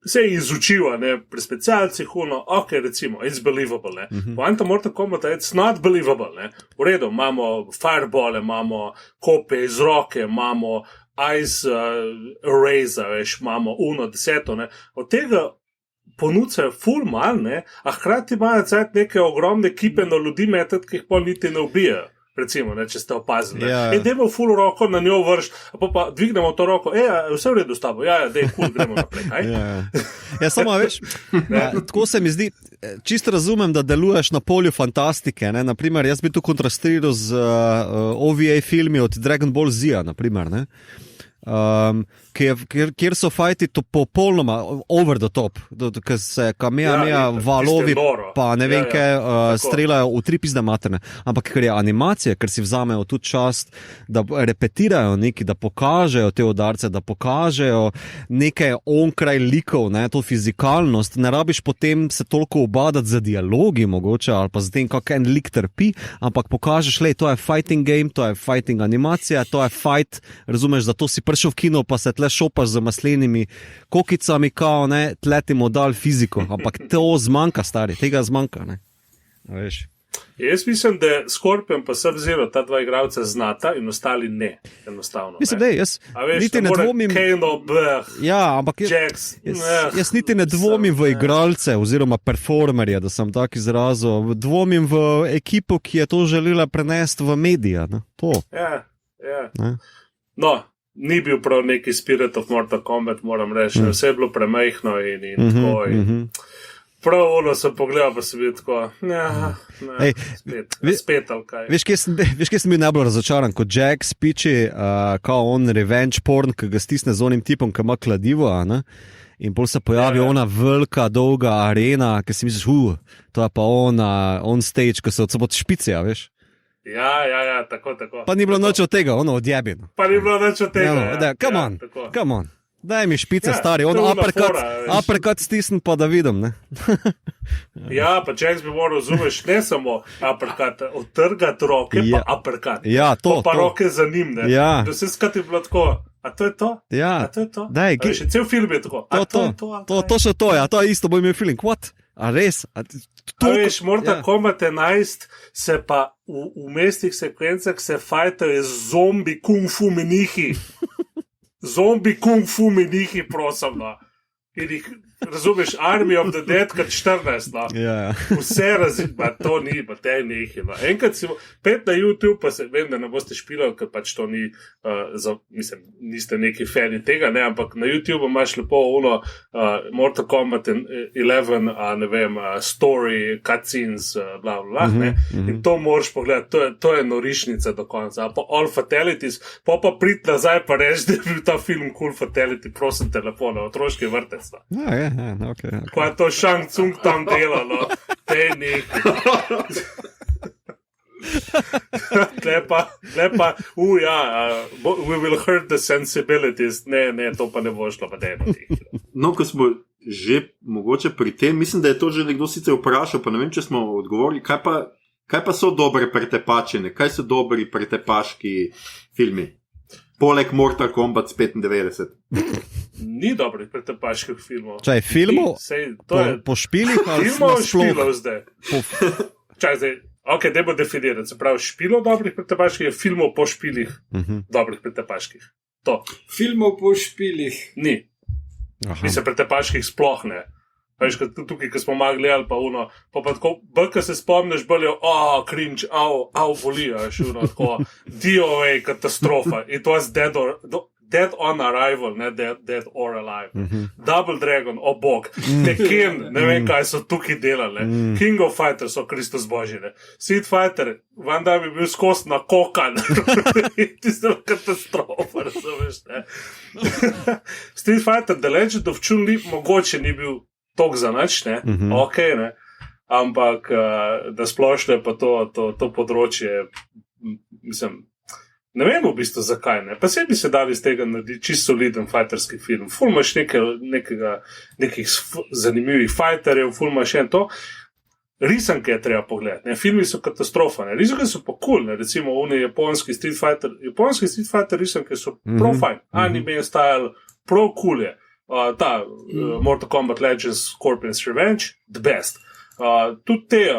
se je izučil, ne, pri specialcih, ok, recimo, it's believable, ne, poanta Mortal Kombat, it's not believable, ne, v redu, imamo firebole, imamo kope iz roke, imamo ice eraser, veš, imamo 10, ne, od tega ponudcajo ful mal, ne, a hkrati imajo cajt neke ogromne kipe na ljudi metati, ki jih pol niti ne ubijajo, recimo, ne, če ste opazili. Ja. Dajmo ful roko na njo vrš, pa dvignemo to roko, vse v redu s tabo, dej, kul, gremo naprej, kaj? Ja, samo veš, tako se mi zdi, čisto razumem, da deluješ na polju fantastike, ne, naprimer, jaz bi tu kontrastiral z OVA filmi od Dragon Ball Z-a, naprimer, ne, kjer so fajti to popolnoma over the top, ker se kameja valovi pa ne vem kaj streljajo v tri pizde materne, ampak ker je animacija, ker si vzamejo tudi čast, da repetirajo neki, da pokažejo te udarce, da pokažejo nekaj onkraj likov, ne, to fizikalnost, ne rabiš potem se toliko obadati za dialogi mogoče, ali pa za tem, kak en lik trpi, ampak pokažeš, lej, to je fighting game, to je fighting animacija, to je fight, razumeš, zato si prišel v kino, pa se tle šopaš z maslenimi kokicami, kao, ne, tle ti mu dal fiziko, ampak to zmanjka, stari, tega zmanjka, ne, veš. Jaz mislim, da Scorpion pa Sub-Zero, ta dva igralca znata in ostali ne, enostavno. Mislim, da jaz niti ne dvomim... Ja, ampak jaz niti ne dvomim v igralce oziroma performerje, da sem tak izrazil, dvomim v ekipo, ki je to želela prenesti v medije, ne, to. Ja. Ne? No, ni bil prav neki Spirit of Mortal Kombat, moram reči, vse je bilo premajhno in tako. Prav ono sem pogledal, pa sem bil tako, spet ali kaj. Veš, kje sem bil najbolj razočaran, ko Jack spiči, kao on revenge porn, ki ga stisne z onim tipom, ki ima kladivo, ne? In pol se pojavi ona velika, dolga arena, ki si misliš, to je pa on stage, ki se od špicija, veš. Ja, tako. Pa ni bilo noč od tega, ono odjebino. Pa ni bilo noč od tega. Come on. Daj mi špice, Ja, stari, to on je ona fora, uppercut stisn pa da vidim, ne. Ja, pa če bi moral razumeš, ne samo uppercut, odtrgati roke, Ja. pa uppercut. Ja, to, pa to. roke za njim, ne. Ja. Da vse skrat je bilo tako, a to je to? Ja. A to je to? Daj, A veš, cel film je tako, a to je to? A to je to še to, ja, to je isto, bo imel feeling, what? A res? A veš, Mortal Kombat 11 se pa v mestih sekvencah se fajtajo zombi kung fu menihi. Zombi kung fu menihi, prosim, no. In jih, razumeš, Army of the Dead, kot 14, no. Ja. Vse razima, to ni, pa te nehi. No. Enkrat si pet na YouTube, pa se vem, da ne boste špilali, ker pač to ni, mislim, niste neki fani tega, ne, ampak na YouTube imaš lepo ono Mortal Kombat 11, ne vem, story, cutscenes, bla, bla, ne. In to moraš pogledati, to je norišnica do konca. Pa all fatalities, pa prid nazaj pa reči, da je bil ta film cool fatality, prosim te lepo, na otroški vrtec. No. Ja, okay. Pa je to Shang Tsung tam delalo, te neki. Lepa, we will hurt the sensibilities. Ne, to pa ne bo šlo, pa dejmo ti. No, ko smo že mogoče pri tem, mislim, da je to že nekdo sicer vprašal, pa ne vem, če smo odgovorili, kaj pa so dobre pretepačine, kaj so dobri pretepaški filmi? Poleg Mortal Kombat 95. Ni dobrih pretepaških filmov. Čaj, filmov? Po špilih ali filmov nasploh? Špilov zdaj. Čaj, zdaj, ok, dajmo definirati. Se pravi, špilov dobrih pretepaških je filmov po špilih dobrih pretepaških. To. Filmov po špilih. Ni. Mislim, pretepaških sploh ne. Veš, tukaj, ko smo malo gledali, pa uno, pa tako, ko se spomniš, bolje, cringe, boli, veš, uno, tako, DOA, katastrofa, it was dead on arrival, ne dead or alive. Double Dragon, bog, Tekken, ne vem, kaj so tukaj delali, King of Fighters, Kristus Božji, ne, Street Fighter, Van Damme je bil skos na kokan, tisto katastrofa, razumeš, ne. Street Fighter, The Legend of Chun-Li, mogoče ni bil tok za nič, ne, ok, ne, ampak da splošno je pa to področje, mislim, ne vem v bistvu zakaj, ne, pa sebi se dali iz tega narediti čisto soliden fighterski film, ful imaš nekih zanimivih fighterjev, ful imaš to, risanke je treba pogledati, ne, filmi so katastrofa, ne, risanke so pa cool, ne, recimo oni japonski Street Fighter risanke so pro-fine, anime style, pro-cool je. Mortal Kombat Legends, Scorpion's Revenge, the best. Tudi te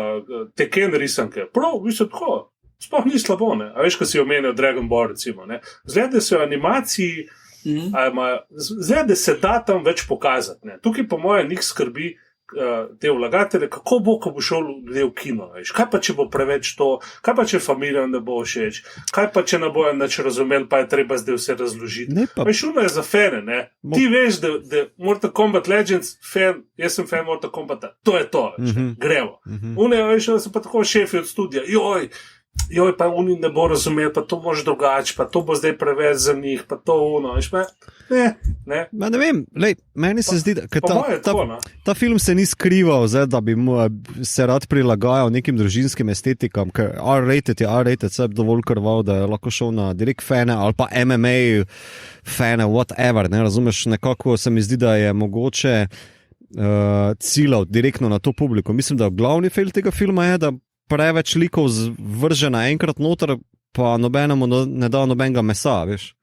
Tekken risanke, prav, v bistvu tako, sploh ni slabo, ne. A veš, ko si omenil Dragon Ball, recimo, ne. Zdaj, da se v animaciji, zdaj, da se da tam več pokazati, ne. Tukaj po moje njih skrbi te vlagatelje, kako bo, ko bo šel ljudje v kino, veš. Kaj pa, če bo preveč to, kaj pa, če familijam ne bo všeč, kaj pa, če ne bojo nič razumeli, pa je treba zdaj vse razložiti. Veš, uno je za fane, ne. Ti veš, da Mortal Kombat Legends, jaz sem fan Mortal Kombata, to je to, veš, gremo. Uno je, veš, da so pa tako šefi od studija, joj, pa oni ne bo razumeli, pa to boš drugače, pa to bo zdaj preveč za njih, pa to uno, veš, pa ne. Ma ne vem, lej, meni se zdi, da ta film se ni skrival, zdaj, da bi se rad prilagajal nekim družinskim estetikam, ker R-rated je R-rated, se je dovolj krval, da je lahko šel na direkt fane ali pa MMA fane, whatever, ne, razumeš, nekako se mi zdi, da je mogoče ciljal direktno na to publiko. Mislim, da glavni fail tega filma je, da preveč likov vrže naenkrat noter, pa nobenemu ne da nobenega mesa, veš.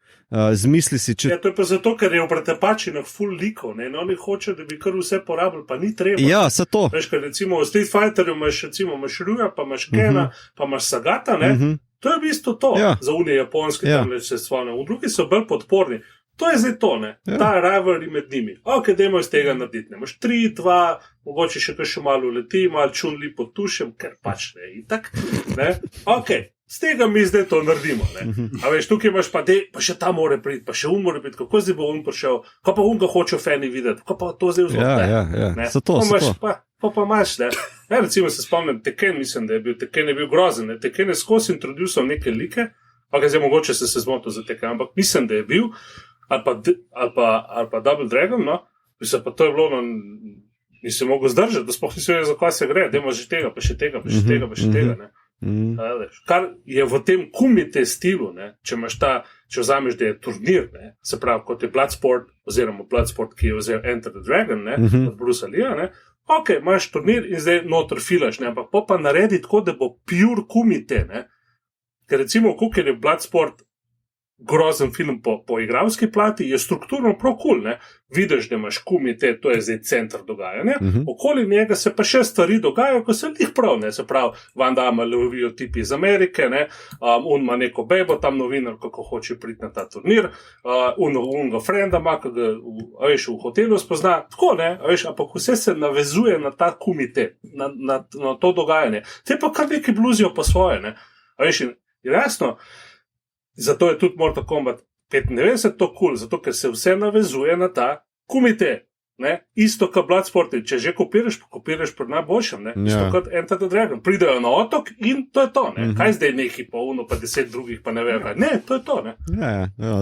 Zmisli si, če... Ja, to je pa zato, ker je v pretepačinah ful likov, ne, in oni hočejo, da bi kar vse porabili, pa ni treba. Ja, se to. Veš, ker recimo v Street Fighterju imaš Rjuja, pa imaš Kena, pa imaš Sagata, ne, to je v bistvu to, za unije japonske, tam se svane, v drugi so bolj podporni. To je zdaj to, ne, ta rivalry med njimi. Ok, dajmo iz tega narediti, ne, imaš 3, 2, mogoče še malo leti, malo Chun-Li potušem, ker pač ne, itak, ne, ok. Z tega mi zdaj to naredimo, ne. A veš, tukaj imaš pa še ta more priti, pa še more priti, kako zdaj bo prišel, kako pa ga hočejo fani videti, kako pa to zdaj vzgleda. Ja, zato. Pa imaš, ne. Ja, recimo se spomnim, Tekken, mislim, da je bil grozen, ne. Tekken je skozi introduciral neke like, ok, zdaj mogoče se zmotil za Tekken, ampak mislim, da je bil, ali pa Double Dragon, no, mislim, pa to je bilo, no, nisem mogel zdržati, da sploh nisem vedel, za kaj se gre, dajmo že tega, pa še tega, pa še tega, pa še tega, ne. Kar je v tem kumite stilu, ne, če vzameš, da je turnir, ne, se pravi, kot je Bloodsport, oziroma Bloodsport, ki je vzel Enter the Dragon, ne, od Bruce'a Leeja, ne. Ok, imaš turnir in zdaj noter filaš, ne, ampak pa naredi tako, da bo pure kumite, ne. Ker recimo, koliko je Bloodsport grozen film po igralski plati, je strukturno prav cool, ne. Vidiš, da imaš kumite, to je zdaj center dogajanja, okoli njega se pa še stvari dogajajo, ko se njih prav, ne, se pravi, Van Damme lovijo tipi iz Amerike, ne, on ima neko bebo, tam novinar, kako hoče priti na ta turnir, unga frenda ima, ki ga, veš, v hotelu spozna, tako, ne, veš, ampak vse se navezuje na ta kumite, na to dogajanje. Te pa kar neki bluzijo po svoje, ne, veš, in jasno, zato je tudi Mortal Kombat 95 to cool, zato ker se vse navezuje na ta kumite. Ne? Isto kot Bloodsport, če že kopiraš pri najboljšem, ne? Isto kot Enter the Dragon. Pridejo na otok in to je to. Ne? Kaj zdaj neki pa uno, pa 10 drugih, pa ne vem. Ne, to je to. Ne?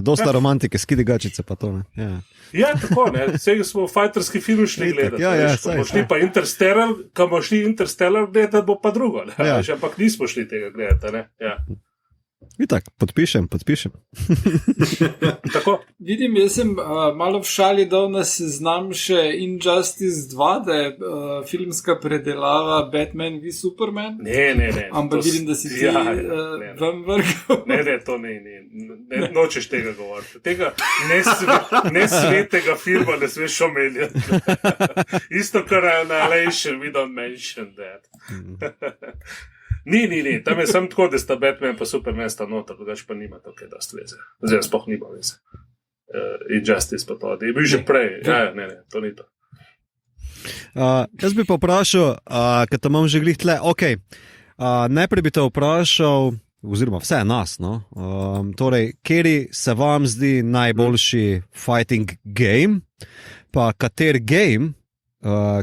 Dosta romantike, skidi gačice pa to. Ne? Ja, tako, ne. Vse smo fighterski film šli gledati. Ko šli pa Interstellar, ko bomo šli Interstellar gledati, bo pa drugo. Ampak nismo šli tega gledati. Ne? Ja. Itak, podpišem. Tako. Vidim, jaz sem malo v šali dal na seznam še Injustice 2, da je filmska predelava Batman v Superman. Ne. Ampak vidim, da si ti vam vrgal. Ne, to ne. Nočeš tega govoriti. Tega nesvetega filma ne smeš omenjati. Isto, kar Annihilation, we don't mention that. Ni, tam je samo tako, da sta Batman pa Superman sta noter, drugače pa nima tako dosti veze. Zdaj spoh nima veze. Injustice pa to, da je bil že prej. Ne, to ni to. Jaz bi pa vprašal, ker to imam že glih tle, najprej bi te vprašal, oziroma vse nas, no, torej, kjeri se vam zdi najboljši fighting game, pa kater game,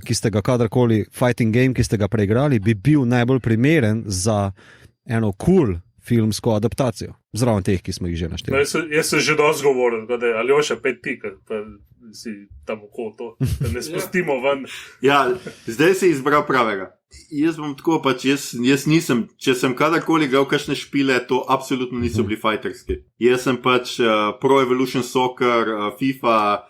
ki ste ga kadarkoli, fighting game, ki ste ga preigrali, bi bil najbolj primeren za eno cool filmsko adaptacijo, zraven teh, ki smo jih že našteli. Jaz sem že dosti govoril, da Aljoša 5 tik, pa si tam okolo to, da ne spustimo ven. Ja, zdaj si izbral pravega. Jaz bom tako, pač jaz nisem, če sem kadarkoli igral kakšne špile, to absolutno niso bili fighterski. Jaz sem pač Pro Evolution Soccer, FIFA,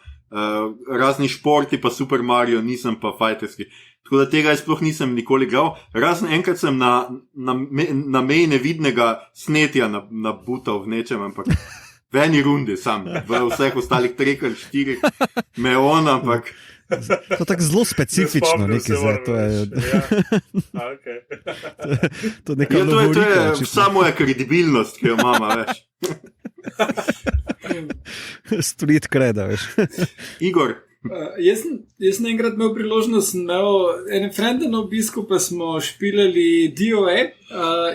razni športi, pa Super Mario, nisem pa fighterski. Tako da tega sploh nisem nikoli igral. Razen enkrat sem na meji nevidnega snetja nabutal v nečem, ampak v eni rundi sam, v vseh ostalih 3 ali 4 me on, ampak to je tako zelo specifično, nekaj zdaj, to je... Okay. To je neka lovorika. To je vsa moja kredibilnost, ki jo imam, veš. Street kreda, veš. Igor. Jaz sem enkrat imel priložnost, ene frende na obisku, pa smo špilali DOA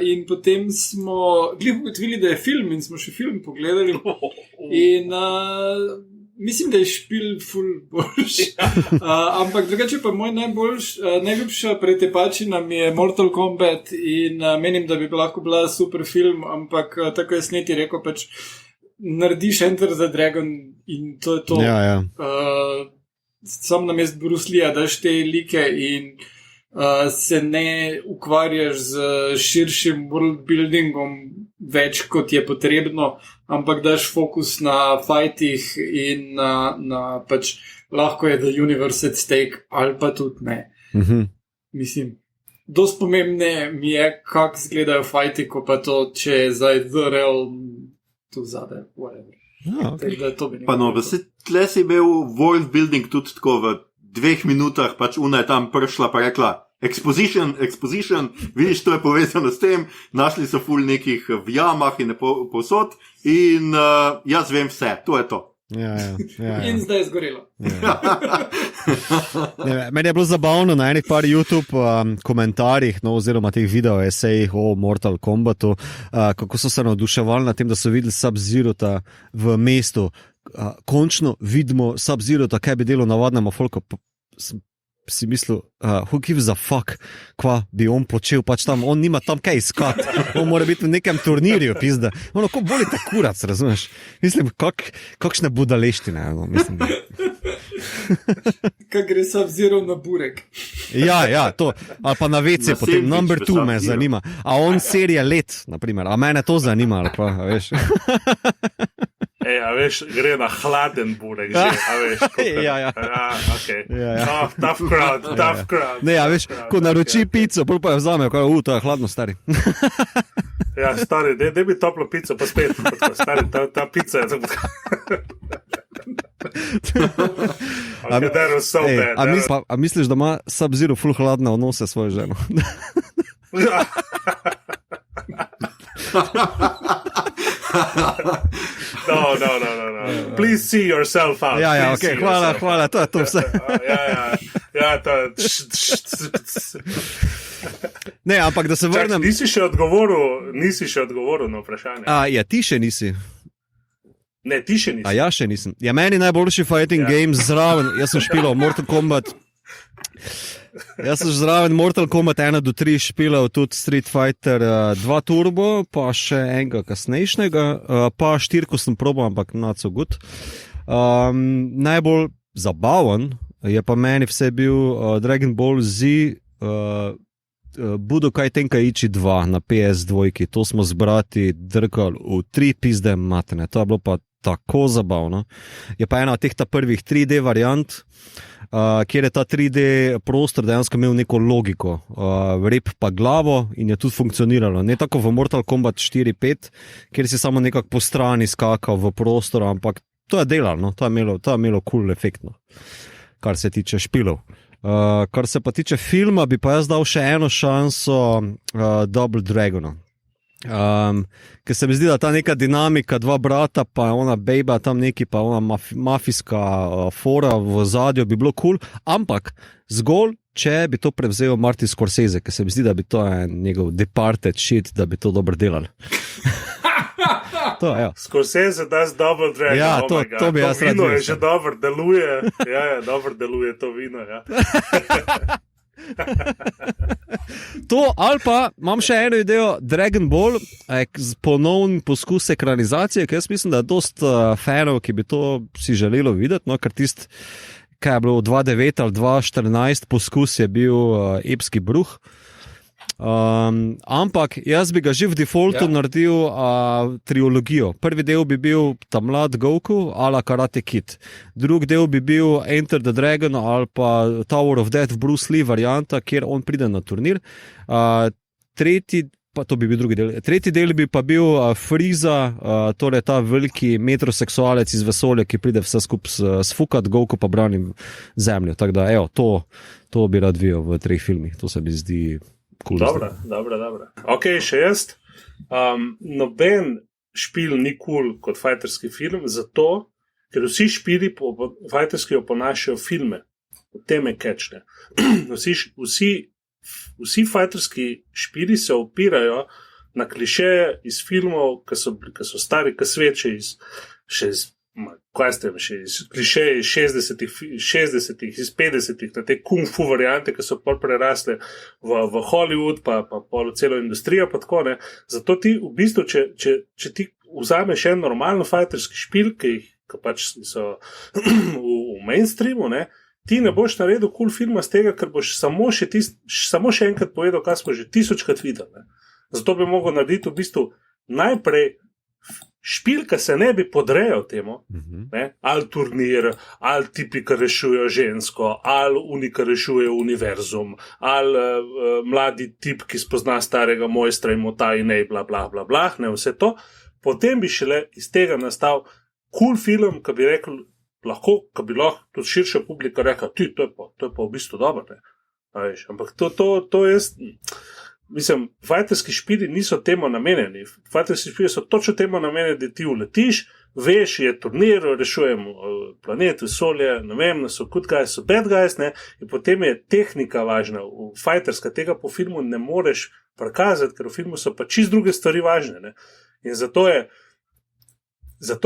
in potem smo ugotovili, da je film in smo še film pogledali in mislim, da je špil ful boljši. Ampak drugače pa moj najljubša pretepačina mi je Mortal Kombat in menim, da bi lahko bila super film, ampak tako je Sneti rekel, pač narediš Enter the Dragon in to je to. Ja. Sam namest Bruce Leeja daš te like in se ne ukvarjaš z širšim worldbuildingom več, kot je potrebno, ampak daš fokus na fightih in na pač lahko je the universe at stake ali pa tudi ne. Mislim, dosti pomembne mi je, kako izgledajo fighti, ko pa to, če je zdaj the realm tu zadaj, whatever. Okay. Pa no, tle si bil world building tudi tako v 2 minutah, pač Una je tam prišla pa rekla exposition, vidiš, to je povezano s tem, našli so ful nekih v jamah in povsod in jaz vem vse, to je to. Ja. In zdaj je zgorelo. Meni je bilo zabavno na enih par YouTube komentarjih, oziroma teh video esejih o Mortal Kombatu, kako so se navduševali na tem, da so videli Sub-Zerota v mestu. Končno vidimo Sub-Zerota, kaj bi delal navadnemu folku. Si mislil, who gives a fuck, kva bi on počel, pač tam, on nima tam kaj iskati, on mora biti v nekem turnirju, pizda. Ono, ko bolite kurac, razumeš? Mislim, kakšne budaleštine, mislim. Kaj gre Sub-Zero na burek? Ja, to, ali pa na WC, potem number 2 me zanima. A on serija let, naprimer, a mene to zanima, ali pa, veš. A veš, gre na hladen burek, že, a veš. Ja. Okay. Ja. Tough crowd. Ne, a veš, ko naroči pico, pol pa jo vzame, to je hladno, stari. Ja, stari, da bi toplo pico, pa spet, stari, ta pica je tako. Okay, that was so bad. A misliš, da ima Sub-Zero full hladne odnose s svojo ženo? No. Please see yourself out. Ja, ok, hvala, to je to vse. Ja, to je. Ne, ampak da se vrnem. Nisi še odgovoril na vprašanje. Ja, ti še nisi. Ne, ti še nisi. Ja, še nisem. Ja, meni najboljši fighting games zraven, jaz sem špilal Mortal Kombat. Jaz sem zraven Mortal Kombat 1 do 3 špilal tudi Street Fighter 2 Turbo, pa še enega kasnejšnjega, pa 4, ko sem probal, ampak not so good. Najbolj zabaven je pa meni vse bil Dragon Ball Z Budokai Tenkaichi 2 na PS2, to smo z brati drkali v 3 pizde matene, to je bilo pa tako zabavno. Je pa ena od teh prvih 3D variant, kjer je ta 3D prostor dejansko imel neko logiko, rep pa glavo in je tudi funkcioniralo. Ne tako v Mortal Kombat 4-5, kjer si samo nekako po strani skakal v prostor, ampak to je delalo, to je imelo cool efektno, kar se tiče špilov. Kar se pa tiče filma, bi pa jaz dal še eno šanso Double Dragonu. Ker se mi zdi, da ta neka dinamika, dva brata, pa ona bejba tam neki, pa ona mafijska fora v zadju bi bilo cool, ampak zgolj, če bi to prevzel Martin Scorsese, ker se mi zdi, da bi to njegov departed shit, da bi to dobro delali. Scorsese does Double Dragon. Ja, to bi jaz rad. To vino je že dobro deluje. Ja, dobro deluje to vino, ja. To, ali pa imam še eno idejo, Dragon Ball, ponovni poskus ekranizacije, ker jaz mislim, da je dost fanov, ki bi to si želelo videti, no, ker tist, kaj je bilo 2009 ali 2014 poskus je bil epski bruh. Ampak jaz bi ga že v defaultu naredil trilogijo. Prvi del bi bil ta mlad Goku ala Karate Kid, drugi del bi bil Enter the Dragon ali pa Tower of Death v Bruce Lee varianta, kjer on pride na turnir. Tretji del bi pa bil Frieza, torej ta veliki metroseksualec iz vesolja, ki pride vse skupaj sfukat, Goku pa brani zemljo. Tako da, evo, to bi rad videl v 3 filmih, to se mi zdi cool. Dobro. Ok, še jaz. Noben špil ni cool kot fajterski film, zato, ker vsi špili fajterski oponašajo filme. V tem je catch, ne. Vsi fajterski špili se opirajo na klišeje iz filmov, ki so stari, ki sveče iz klišeje iz 60-ih, iz 50-ih, na te kung fu variante, ki so pol prerasle v Hollywood, pa pol celo industrijo, pa tako, ne. Zato ti v bistvu, če ti vzameš en normalno fajterski špil, ki pač so v mainstreamu, ne, ti ne boš naredil cool filma z tega, ker boš samo še enkrat povedal, kaj smo že 1000krat videli. Ne. Zato bi mogel narediti v bistvu najprej špil, ki se ne bi podrejal temu, ne, ali turnir, ali tipi, ki rešujejo žensko, ali oni, ki rešujejo univerzum, ali mladi tip, ki spozna starega mojstra in mota in bla, bla, bla, bla, ne, vse to. Potem bi šele iz tega nastal cool film, ki bi rekel, lahko tudi širša publika rekla, to je pa v bistvu dobro, ne. Ampak to jaz, mislim, fajterski špili niso temu namenjeni. Fajterski špili so točno temu namenjeni, da ti uletiš, veš, je turnir, rešujemo planet, vesolje, ne vem, so good guys, so bad guys, ne, in potem je tehnika važna. Fajterska tega po filmu ne moreš prikazati, ker v filmu so pa čist druge stvari važne, ne. In zato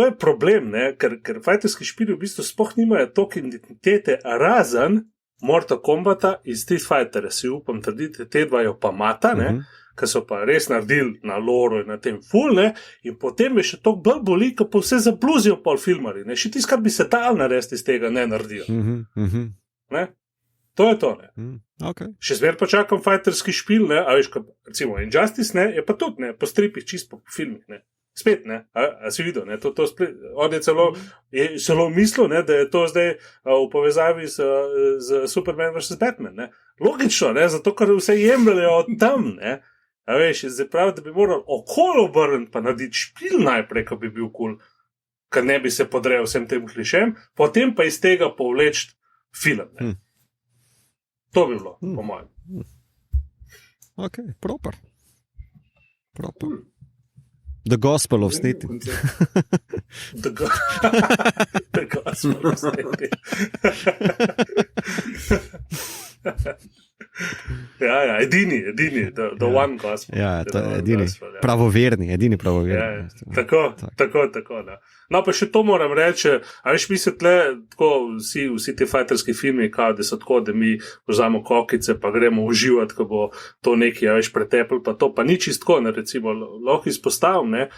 je problem, ne, ker fajterski špili v bistvu sploh nimajo toliko identitete, razen Mortal Kombata in Street Fighterja, si upam trditi, te dva jo pa mata, ne, ki so pa res naredili na loru in na tem ful, ne, in potem je še toliko bolj boli, ko pa vse zabluzijo pol filmari, ne, še tiskar bi se dal narediti iz tega, ne naredijo. Ne, to je to, ne. Okay. Še zmer pa čakam fajterski špil, ne, a veš, recimo Injustice, ne, je pa tudi, ne, po stripih, čisto po filmih, ne. Spet, ne, a si videl, ne, to spet, on je celo mislil, ne, da je to zdaj v povezavi z Superman vs. Batman, ne. Logično, ne, zato, ker vse jemljajo od tam, ne, a veš, zdaj pravi, da bi moral okolo obrniti, pa narediti špil najprej, ko bi bil kul, ker ne bi se podrejal vsem tem klišem, potem pa iz tega povleči film, ne. To bi bilo, po mojem. Ok, proper. The Gospel of Snitty. The Gospel of Snitty. Ja, edini, the one gospel. Ja, to je edini pravoverni. Ja, tako, da. No, pa še to moram reči, a veš, mi se tle, tako vsi ti fajterski filmi, kao, da so tako, da mi vzamo kokice, pa gremo uživati, ko bo to neki, a veš, pretepl, pa to, pa ni čistko, ne, recimo, lahko izpostavim, ne,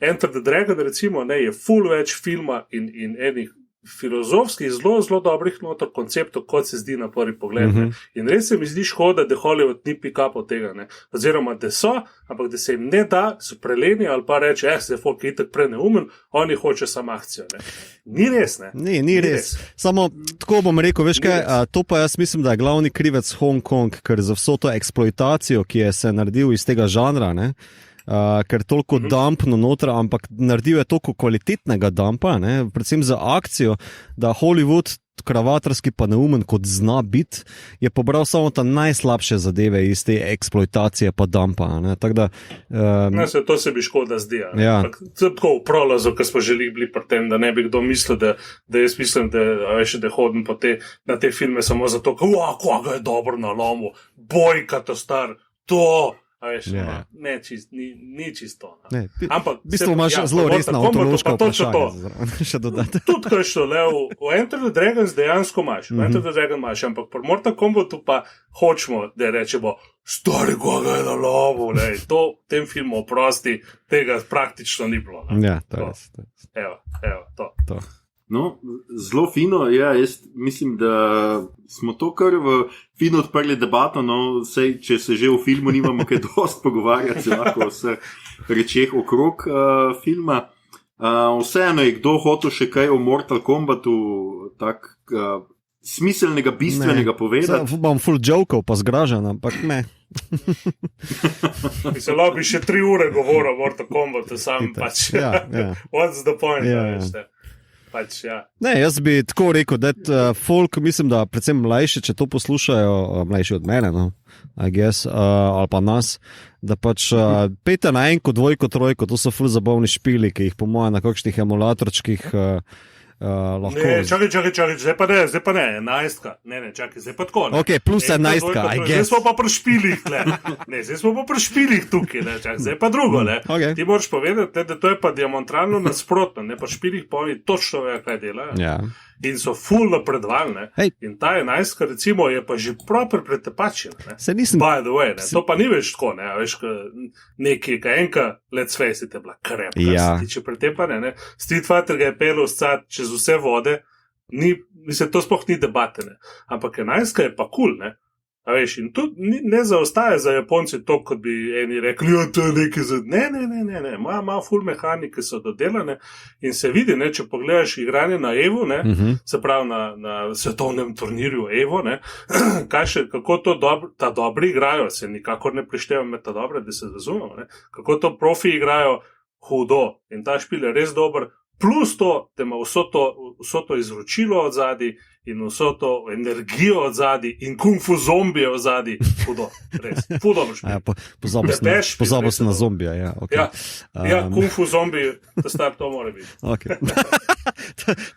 Enter the Dragon, recimo, ne, je full več filma in enih filozofskih, zelo dobrih notor konceptov, kot se zdi na prvi pogled. In res se mi zdi škoda, da Hollywood ni pick-up od tega, ne. Oziroma, da so, ampak da se jim ne da, so preleni ali pa reče, se folk je itak preneumen, oni hoče samo akcijo, ne. Ni res, ne. Ni res. Samo, tako bom rekel, veš kaj, to pa jaz mislim, da je glavni krivec Hong Kong, ker za vso to eksploitacijo, ki je se naredil iz tega žanra, ne, ker toliko dampno notra, ampak naredil je toliko kvalitetnega dampa, ne, predvsem za akcijo, da Hollywood, kravatarski pa neumen, kot zna biti, je pobral samo ta najslabše zadeve iz te eksploitacije pa dampa, ne, tako da... To se bi škoda zdi, ja. Tako v prolazu, ko smo želi bili pri tem, da ne bi kdo mislil, da jaz mislim, da hodim na te filme samo zato, koga je dobro na lomu, bojka to star, to... Veš, ne, ni čisto. Ampak, v bistvu imaš zelo resna ontološka vprašanja. Še dodati. Tudi, ko je šlo, v Enter the Dragons dejansko imaš, ampak pri Mortal Kombatu pa hočemo, da rečemo, stari koga je na lovu, to v tem filmu oprosti, tega praktično ni bilo. Ja, to je res. Evo, to. No, zelo fino, ja, jaz mislim, da smo to kar fino odprli debato, no, sej, če se že v filmu nimamo kaj dost pogovarjati, se lahko o vseh rečeh okrog filma. Vseeno je kdo hotel še kaj o Mortal Kombatu, tak smiselnega, bistvenega povedati. Bom full jokov pa zgražen, ampak ne. Mislim, lahko bi še 3 ure govoril o Mortal Kombatu, sam pač. What's the point, veste? Ne, jaz bi tako rekel, da folk, mislim, da predvsem mlajši, če to poslušajo, mlajši od mene, no, I guess, ali pa nas, da pač pejte na 1, 2, 3, to so ful zabavni špili, ki jih po mojem na kakšnih emulatorčkih lahko... Ne, čakaj, zdaj pa ne, 11. Ne, čakaj, zdaj pa tako. Ok, plus 11, I guess. Zdaj smo pa pri špilih, ne, zdaj smo pa pri špilih tukaj, ne, čakaj, zdaj pa drugo, ne. Okay. Ti moraš povedati, da to je pa diametralno nasprotno, ne, pa špilih pa oni točno vejo, kaj delajo. Ja. In so full napredovali, ne. Hey. In ta 11, recimo, je pa že proper pretepačen, ne. Se nisem... By the way, ne, to pa ni več tako, ne, veš, nekaj, enka, let's face it, je bila krepka, ja. Se tiče pretepane, ne. Street Fighter ga je pelil čez vse vode, mislim, to sploh ni debate, ne. Ampak 11 je pa cool, ne. A veš, in tudi ne zaostaje za Japonci to, kot bi eni rekli, to je nekaj za... Ne, ima full mehanike, so dodelane in se vidi, ne, če pogledaš igranje na Evo, ne, se pravi na svetovnem turnirju Evo, ne, kako to ta dobri igrajo, se nikakor ne prištevam med ta dobre, da se razumemo, ne, kako to profi igrajo hudo in ta špil je res dober, plus to, da ima vso to izročilo od zadaj in vso to energijo od zadaj in kung fu zombije od zadaj, hudo, res, ful dobro špil. Pozabil sem na zombija, ja. Okay. Ja, kung fu zombiji, to star to mora biti. Okay.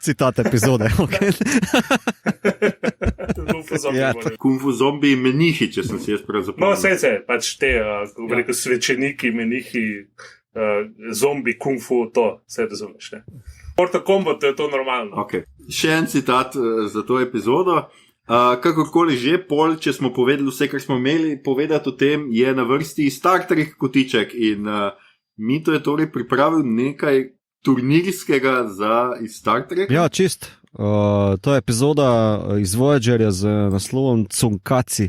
Citat epizode, ok. Kung fu zombiji menihi, če sem si jaz prav zapomnil. No, se, pač te, kako bi rekel, svečeniki, menihi, zombi, kung fu, to, vse razumeš, ne. Mortal Kombat je to normalno. Okay. Še en citat za to epizodo. Kakorkoli že, če smo povedali vse, kar smo imeli povedati o tem, je na vrsti Star Trek kotiček in Mito je torej pripravil nekaj turnirskega iz Star Treka. Ja, čist. To je epizoda iz Voyagerja z naslovom Tsunkaci.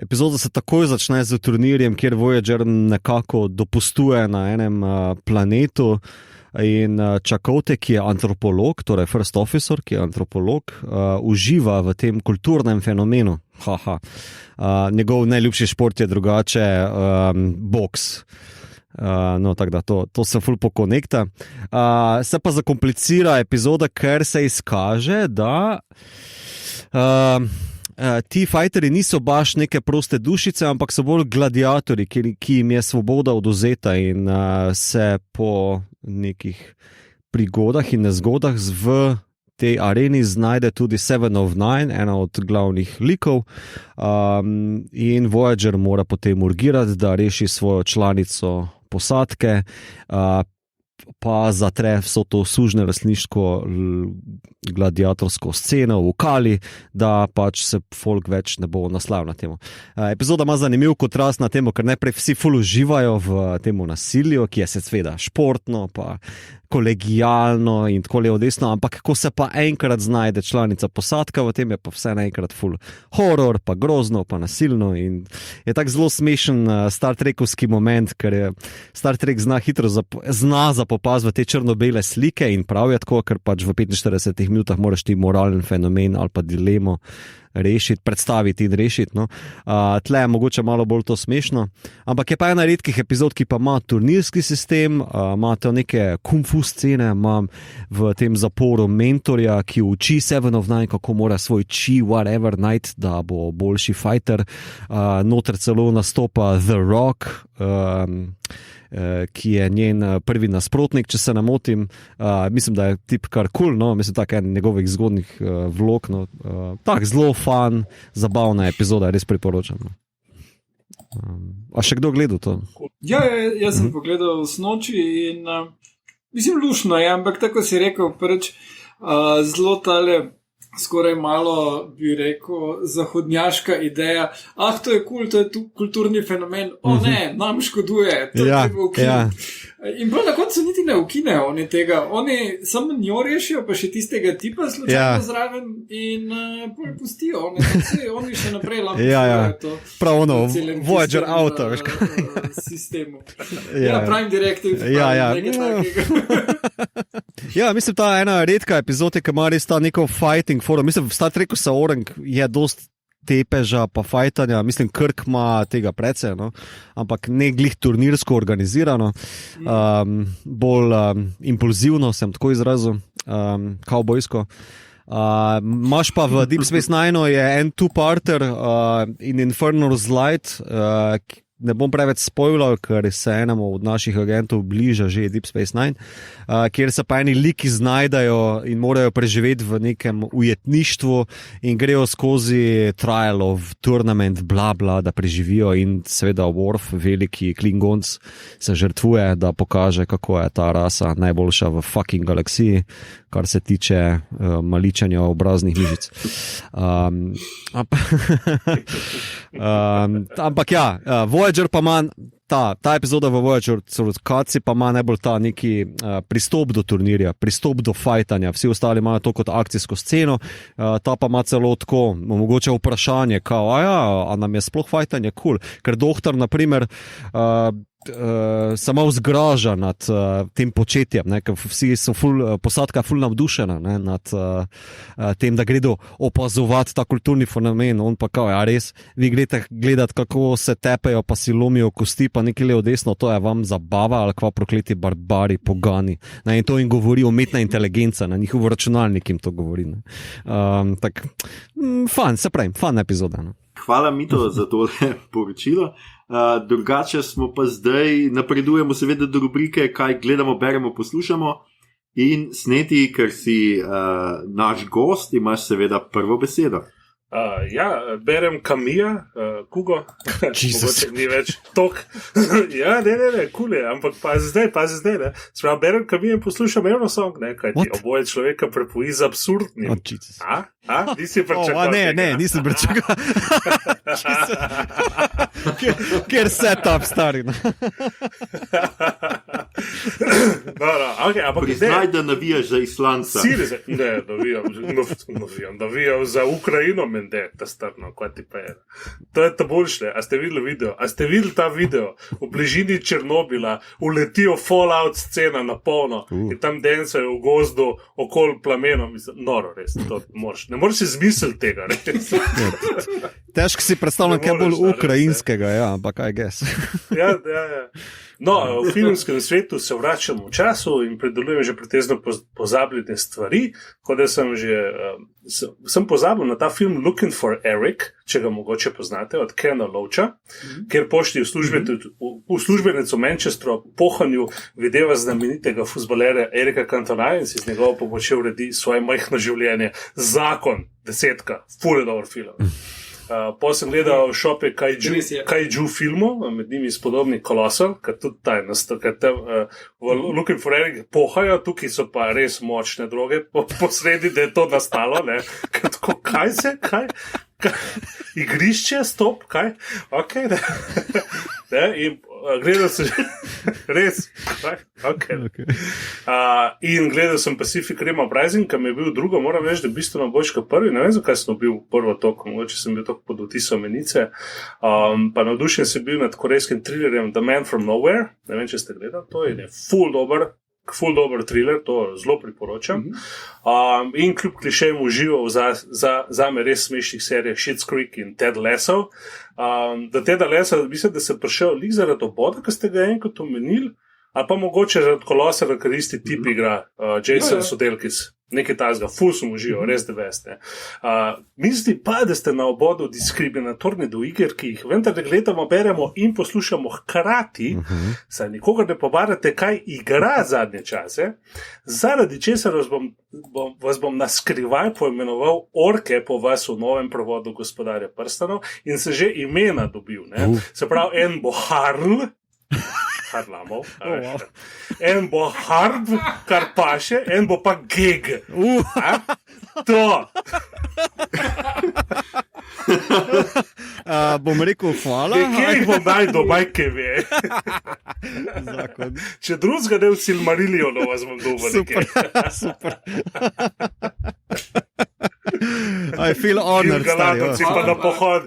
Epizoda se takoj začne z turnirjem, kjer Voyager nekako dopustuje na enem planetu in Chakotay, ki je antropolog, torej First Officer, ki je antropolog, uživa v tem kulturnem fenomenu. Njegov najljubši šport je drugače boks. No, tako da to se ful pokonekta. Se pa zakomplicira epizoda, ker se izkaže, da ti fajteri niso baš neke proste dušice, ampak so bolj gladiatorji, ki jim je svoboda odvzeta in se po nekih prigodah in nezgodah v tej areni znajde tudi Seven of Nine, ena od glavnih likov, in Voyager mora potem urgirati, da reši svojo članico posadke, pa zatre vso to sužnjelastniško gladiatorsko sceno v Kali, da pač se folk več ne bo naslal na temo. Epizoda ima zanimiv kontrast na temo, ker najprej vsi ful uživajo v temu nasilju, ki je seveda športno, pa kolegijalno in tako levo desno, ampak ko se pa enkrat znajde članica posadka, v tem je pa vse naenkrat ful horror, pa grozno, pa nasilno in je tak zelo smešen Star Trekovski moment, ker je Star Trek zna hitro zapopaziti v te črno-bele slike in prav je tako, ker pač v 45 minutah moraš ti moralen fenomen ali pa dilemo rešiti, predstaviti in rešiti. No. Tle je mogoče malo bolj to smešno, ampak je pa ena redkih epizod, ki pa ima turnirski sistem, ima to neke kung fu scene, ima v tem zaporu mentorja, ki uči Seven of Nine, kako mora svoj chi whatever najti, da bo boljši fighter. Noter celo nastopa The Rock, ki je njen prvi nasprotnik, če se ne motim. Mislim, da je tip kar cool, no? Mislim, tak en njegovih zgodnih vlog. No? Tak, zelo fun, zabavna epizoda, res priporočam. No? A še kdo gledal to? Ja, jaz sem pogledal snoči in mislim, lušno je, ampak tako si rekel, prvič zelo tale skoraj malo, bi rekel, zahodnjaška ideja. To je cool, to je tu kulturni fenomen. Ne, nam škoduje. To je In bolj na koncu niti ne ukinejo oni tega. Oni samo njo rešijo, pa še tistega tipa slučajno zraven in bolj pustijo. Oni še naprej lahko to. Prav ono, Voyager auto, veš kaj. Sistemu. Prime Directive. Mislim, ta ena redka epizoda, ki ima res ta neko fighting forum. Mislim, v Star Treku Saoreng je dost tepeža pa fajtanja, mislim, Kirk ima tega precej, no? Ampak ne glih turnirsko organizirano, bolj impulzivno, sem tako izrazil, kavbojsko. Imaš pa v Deep Space Nine je en two-parter in Infernal's Light, ne bom preveč spoilal, ker se enemu od naših agentov bliža že Deep Space Nine, kjer se pa eni liki znajdajo in morajo preživeti v nekem ujetništvu in grejo skozi trial of tournament, bla bla, da preživijo in seveda Worf, veliki Klingons, se žrtvuje, da pokaže, kako je ta rasa najboljša v fucking galaksiji, kar se tiče maličanja obraznih mišic. Ampak ja, Voyager pa ima, ta epizoda v Voyager, Kaci pa ima najbolj ta neki pristop do turnirja, pristop do fajtanja, vsi ostali imajo to kot akcijsko sceno, ta pa ima celo tako, mogoče vprašanje, kao, a nam je sploh fajtanje cool, ker doktor, naprimer, se malo zgraža nad tem početjem, ne, ker vsi so posadka ful navdušena, ne, nad tem, da gredo opazovati ta kulturni fenomen, on pa kao, res, vi greste gledati, kako se tepejo, pa si lomijo kosti, pa nekaj levo desno, to je vam zabava, ali kva prokleti barbari, pogani, ne, in to jim govori umetna inteligenca, na njihov računalnik jim to govori, ne. Fun epizoda, ne. Hvala, Mito, za tole poročilo. Drugače smo pa zdaj napredujemo seveda do rubrike, kaj gledamo, beremo, poslušamo. In Sneti, ker si naš gost, imaš seveda prvo besedo. Berem Camilla, Kugo, mogoče ni več tok. Ne, cool je, ampak pazi zdaj, ne. Sprav, berem Camilla in poslušam Eurosong, ne, kaj ti oboje človeka prepoji z absurdnim. Nisi pričakal? Ne, nisem pričakal. Ker setup stari. Okay, ampak Priznaj, da navijaš za Islanca. Ne, navijam za Ukrajino, mende, ta strno, kaj ti pa je. To je ta boljše. A ste videli video? A ste videli ta video? V bližini Černobila uletijo Fallout scena na polno in tam dencajo v gozdu okoli plamenom. Noro, res. Ne moreš si izmisliti tega, res. Težko si predstavljam, kaj bolj ukrajinskega, ja, ampak kaj ges. Ja. No, v filmskem svetu se vračamo v času in predelujem že pretezno pozabljene stvari, kot da sem pozabil na ta film Looking for Eric, če ga mogoče poznate, od Kena Loacha, kjer pošti uslužbenec v Manchesteru pohanju videva znamenitega fuzbalera Erika Cantonaja in si z njegovo pomočjo uredi svoje majhno življenje. Zakon, 10, ful je dober film. Pa sem gledal šope kaiju filmov, med njimi spodobni Colossal, ker tudi taj v Looking for Eric pohajo, tukaj so pa res močne droge posredi, da je to nastalo, ne, tako, kaj? Igrišče, stop, kaj? Ok, ne, in gledal sem res, ok. In gledal sem Pacific Rim Uprising, ki mi je bil drugo, moram reči, da je bistveno boljši kot prvi, ne vem, zakaj sem bil prvo toliko, mogoče sem bil toliko pod vtisom menice, pa navdušen sem bil nad korejskim thrillerjem The Man from Nowhere, ne vem, če ste gledali, to je full dober thriller, to zelo priporočam. In kljub klišejem užival za me res smešnih serijah Schitt's Creek in Ted Lasso. Da Teda Lasso, mislim, da se prišel lik zaradi oboda, ki ste ga enkrat omenili, ali pa mogoče zaradi Kolosera, ker isti tip igra Jason Sudeikis. Nekaj tazga, ful sem užival, res da veste. Mislim pa, da ste na obodu diskriminatorni do iger, ki jih vendar gledamo, beremo in poslušamo hkrati, saj nikogar ne pobarate, kaj igra zadnje čase, zaradi česar vas bom naskrivaj poimenoval orke po vas v novem prevodu Gospodarja prstanov in se že imena dobil. Se pravi, en bo Harlamov, en bo Harb, kar paše, en bo pa Geg. To. Bom rekel hvala. Kje jih bom najdo, majke ve. Če drugega ne v Silmarillionu vas bom dobil. Super. I feel honored. Gilgaladovci pa na pohod.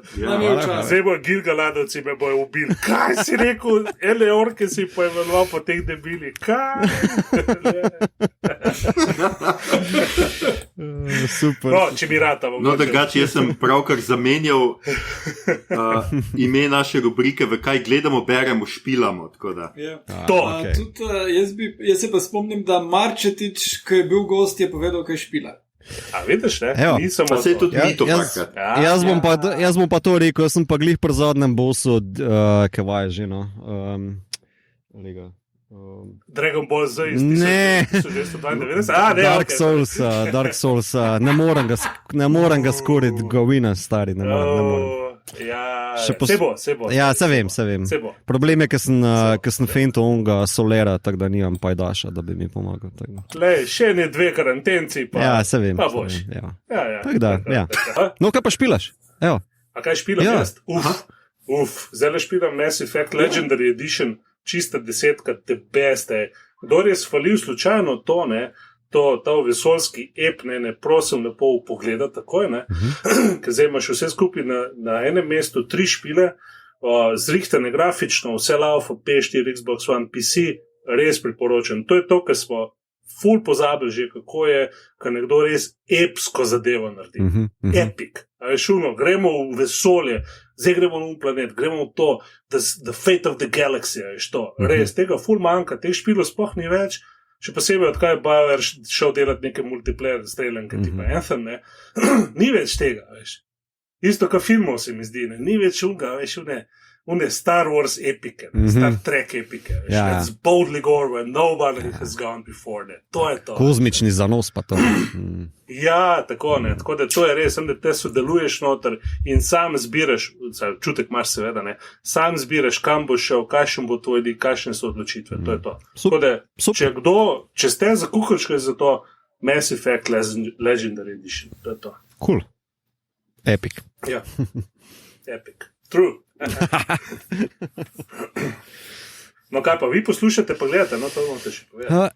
Zdaj bo Gilgaladovci me bojo ubili. Kaj si rekel? Ele orke si poimenoval po teh debilih. Kaj? Super. No, če mi rata. No, drugače, jaz sem pravkar zamenjal ime naše rubrike, v kaj gledamo, beremo, špilamo. To. Jaz se pa spomnim, da Marčetič, ki je bil gost, je povedal, kaj špila. A vidiš, ne? Nisem pa se tudi mi to parkrat. Jaz bom pa to rekel, jaz sem pa glih pri zadnjem bossu, kaj že, no. Dragon Ball Z iz 1992. Dark Souls, ne morem ga skoriti, govina stari, ne morem. Se bo. Ja, se vem. Problem je, ker sem fentil onga solera, tako da nimam pajdaša, da bi mi pomagal. Lej, še ne 2 karantenci, pa, ja, se vem, pa boš. Tako da, ja. No, kaj pa špilaš? Evo. A kaj špilam jaz? Zdaj špilam Mass Effect Legendary Edition, čista 10, the best. Kdor je svalil slučajno to, ne, ta vesoljski ep, ne, prosim lepo pogleda takoj, ne, ker zdaj imaš vse skupaj na enem mestu 3 špile, zrihtane grafično, vse laufa, P4, Xbox One, PC, res priporočam. To je to, kar smo ful pozabili že, kako je, kar nekdo res epsko zadevo naredi. Epic. Gremo v vesolje, zdaj gremo na planet, gremo v to, the fate of the galaxy, res, tega ful manjka, teh špilov sploh ni več. Še posebej, odkaj je BioWare šel delati neke multiplayer streljanke, tipa Anthem, ne. Ni več tega, veš. Isto kot filmov se mi zdi, ne. Ni več unga, veš, une Star Wars epike, Star Trek epike, veš. It's boldly gore where nobody has gone before, ne. To je to. Kozmični zanos pa to. Ja, tako, ne. Tako da to je res, da te sodeluješ noter in sam zbiraš, čutek imaš seveda, ne. Sam zbiraš, kam boš šel, kakšen bo tvoj dik, kakšne so odločitve, to je to. Tako da, če ste za kuhačke za to, Mass Effect Legendary Edition, to je to. Cool. Epic. Ja. Epic. True. No kaj pa vi poslušate, pa gledate, no to bomo te še povedali.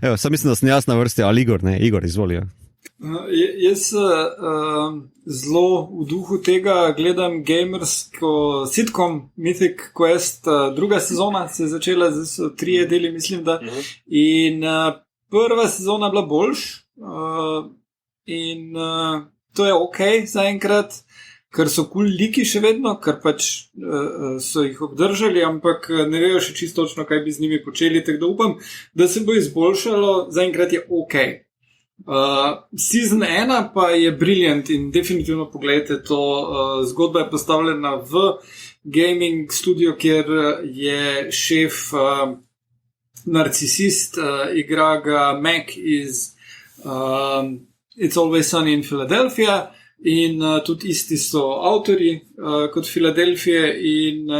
Evo, sam mislim, da sem jaz na vrsti, ali Igor, ne, Igor, izvolijo. Jaz zelo v duhu tega gledam gamersko sitcom Mythic Quest, druga sezona se je začela, zdaj so 3 deli, mislim, da. In prva sezona je bila boljš in to je ok zaenkrat. Ker so kul liki še vedno, ker pač so jih obdržali, ampak ne vejo še čisto točno, kaj bi z njimi počeli, tako da upam, da se bo izboljšalo, zaenkrat je ok. Season 1 pa je brilliant in definitivno pogledajte to. Zgodba je postavljena v gaming studio, kjer je šef narcisist, igra ga Mac iz It's Always Sunny in Philadelphia. In tudi isti so avtorji kot Filadelfije in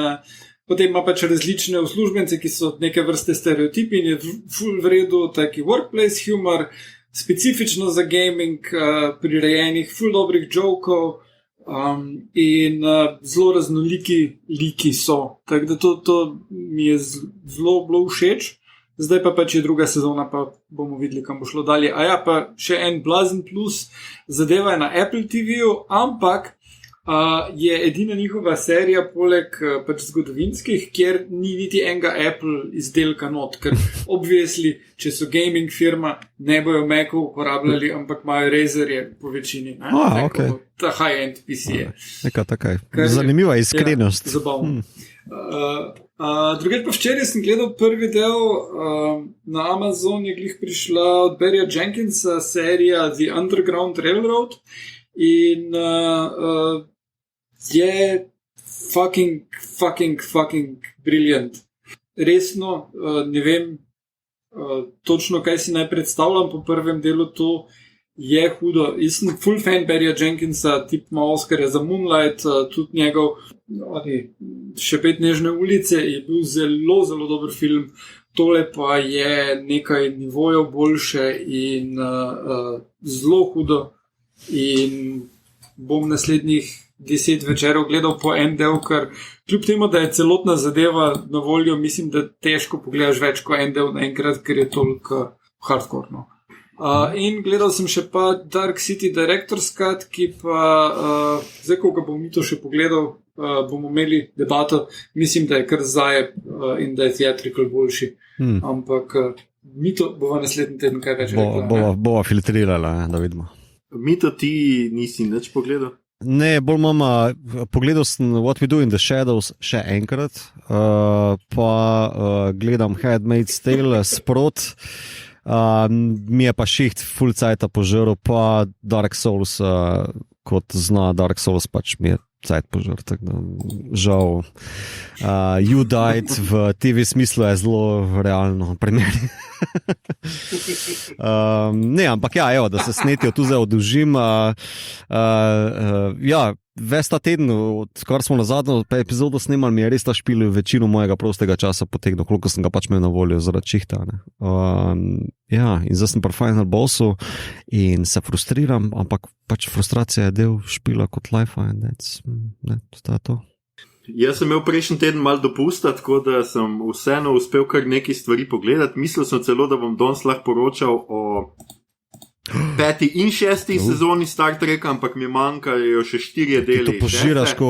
potem ima pač različne uslužbence, ki so neke vrste stereotipi in je ful v redu taki workplace humor, specifično za gaming, prirejenih ful dobrih jokov in zelo raznoliki liki so. Tako da to mi je zelo bilo všeč. Zdaj pa pač je druga sezona, pa bomo videli, kam bo šlo dalje. A ja, pa še en blazen plus, zadeva je na Apple TV-ju, ampak je edina njihova serija poleg pač zgodovinskih, kjer ni niti enega Apple izdelka not, ker obvisli, če so gaming firma, ne bojo Macov uporabljali, ampak imajo Razerje po večini. Okay. Ta high-end PC je. Takaj. Zanimiva iskrenost. Ja, zabavno. Drugič pa včeraj sem gledal prvi del, na Amazon je glih prišla od Barrya Jenkinsa serija The Underground Railroad in je fucking brilliant. Resno, ne vem točno, kaj si naj predstavljam po prvem delu, to je hudo. Jaz sem full fan Barrya Jenkinsa, tip ima Oscarja za Moonlight, tudi njegov Še 5 nežne ulice je bil zelo, zelo dober film. Tole pa je nekaj nivojev boljše in zelo hudo. In bom naslednjih 10 večerov gledal po en del, ker kljub temu, da je celotna zadeva na voljo, mislim, da težko pogledaš več kot en del naenkrat, ker je toliko hardcore. In gledal sem še pa Dark City Director's Cut, ki pa, zdaj, ko ga bom to še pogledal, bomo imeli debato, mislim, da je kar zajeb in da je theatrical boljši. Ampak Mito bova naslednji teden kaj več rekla. Bova filtrirala, da vidimo. Mito, ti nisi nič pogledal? Ne, bolj mama, pogledal sem What We Do in the Shadows še enkrat, pa gledam Handmaid's Tale sprot. Mi je pa šiht full cajta požrl, pa Dark Souls, kot zna Dark Souls, pač mi je cajt požrl, tako da žal. You Died v TV smislu je zelo realno primerjeno. Ne, ampak ja, evo, da se snetijo tu zdaj odužim. Ja, ves ta teden, odkar smo na zadnjo epizodo snemali, mi je res ta špil večino mojega prostega časa potegnil, koliko sem ga pač imel na voljo zaradi čihta. Ja, in zdaj sem pri Final Bossu in se frustriram, ampak pač frustracija je del špila kot life in to je to. Jaz sem imel prejšnji teden malo dopusta, tako da sem vseeno uspel kar nekaj stvari pogledati. Mislil sem celo, da bom danes lahko poročal o 5. in 6. sezoni Star Treka, ampak mi manjkajo še 4 deli. Ti to požiraš, ko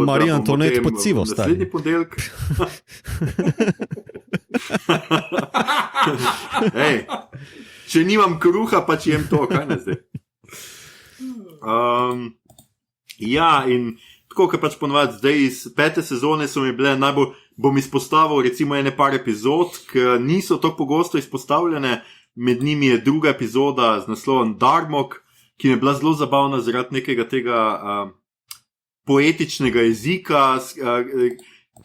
Marija Antoinette pod civo stari. Naslednji ponedeljek. Ej, če nimam kruha, pa če jem to, kaj ne zdaj? Ja, in tako, ker pač ponovadi zdaj iz 5. sezone so mi bile najbolj, bom izpostavil recimo ene par epizod, ki niso tako pogosto izpostavljene. Med njimi je druga epizoda z naslovom Darmok, ki mi je bila zelo zabavna zaradi nekega tega poetičnega jezika,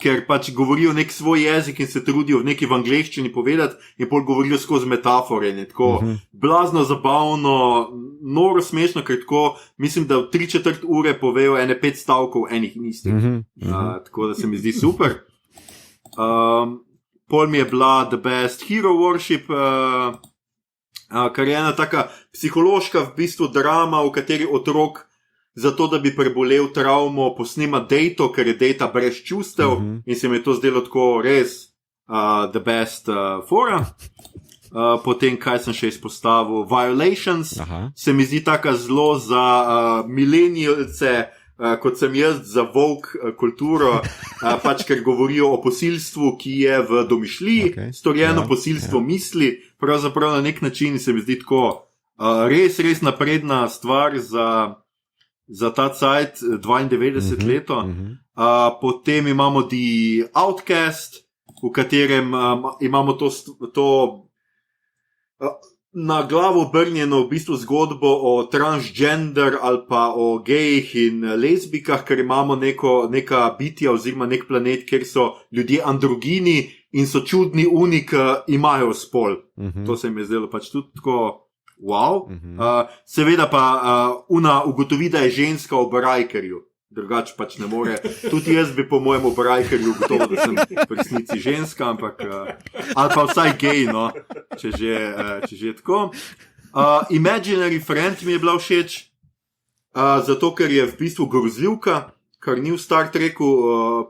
ker pač govorijo nek svoj jezik in se trudijo v neki v angleščini povedati in pol govorijo skozi metafore. Tako blazno zabavno, noro smešno, ker tako mislim, da v 3/4 ure povejo ene 5 stavkov enih in istih. Tako da se mi zdi super. Pol mi je bila The Best Hero Worship, kar je ena taka psihološka v bistvu drama, v kateri otrok zato da bi prebolel travmo, posnema Dejto, ker je Dejta brez čustev in se mi je to zdelo tako res the best fora. Potem, kaj sem še izpostavil, Violations, se mi zdi taka zelo za milenijalce, kot sem jaz za woke kulturo, pač ker govorijo o posilstvu, ki je v domišljiji, storjeno posilstvo misli, pravzaprav na nek način se mi zdi tako res napredna stvar za ta cajt, 92 leto. Potem imamo The Outcast, v katerem imamo to na glavo obrnjeno v bistvu zgodbo o transgender ali pa o gejih in lezbikah, ker imamo neka bitja oziroma nek planet, kjer so ljudje androgini in so čudni unik, imajo spol. To se mi je zdelo pač tudi tako wow. Seveda pa ugotovi, da je ženska v Brajkerju. Drugače pač ne more. Tudi jaz bi po mojem Brajkerju ugotovil, da sem v resnici ženska, ampak ali pa vsaj gej, no, če že tako. Imaginary Friend mi je bila všeč, zato ker je v bistvu grozljivka, kar ni v Star Treku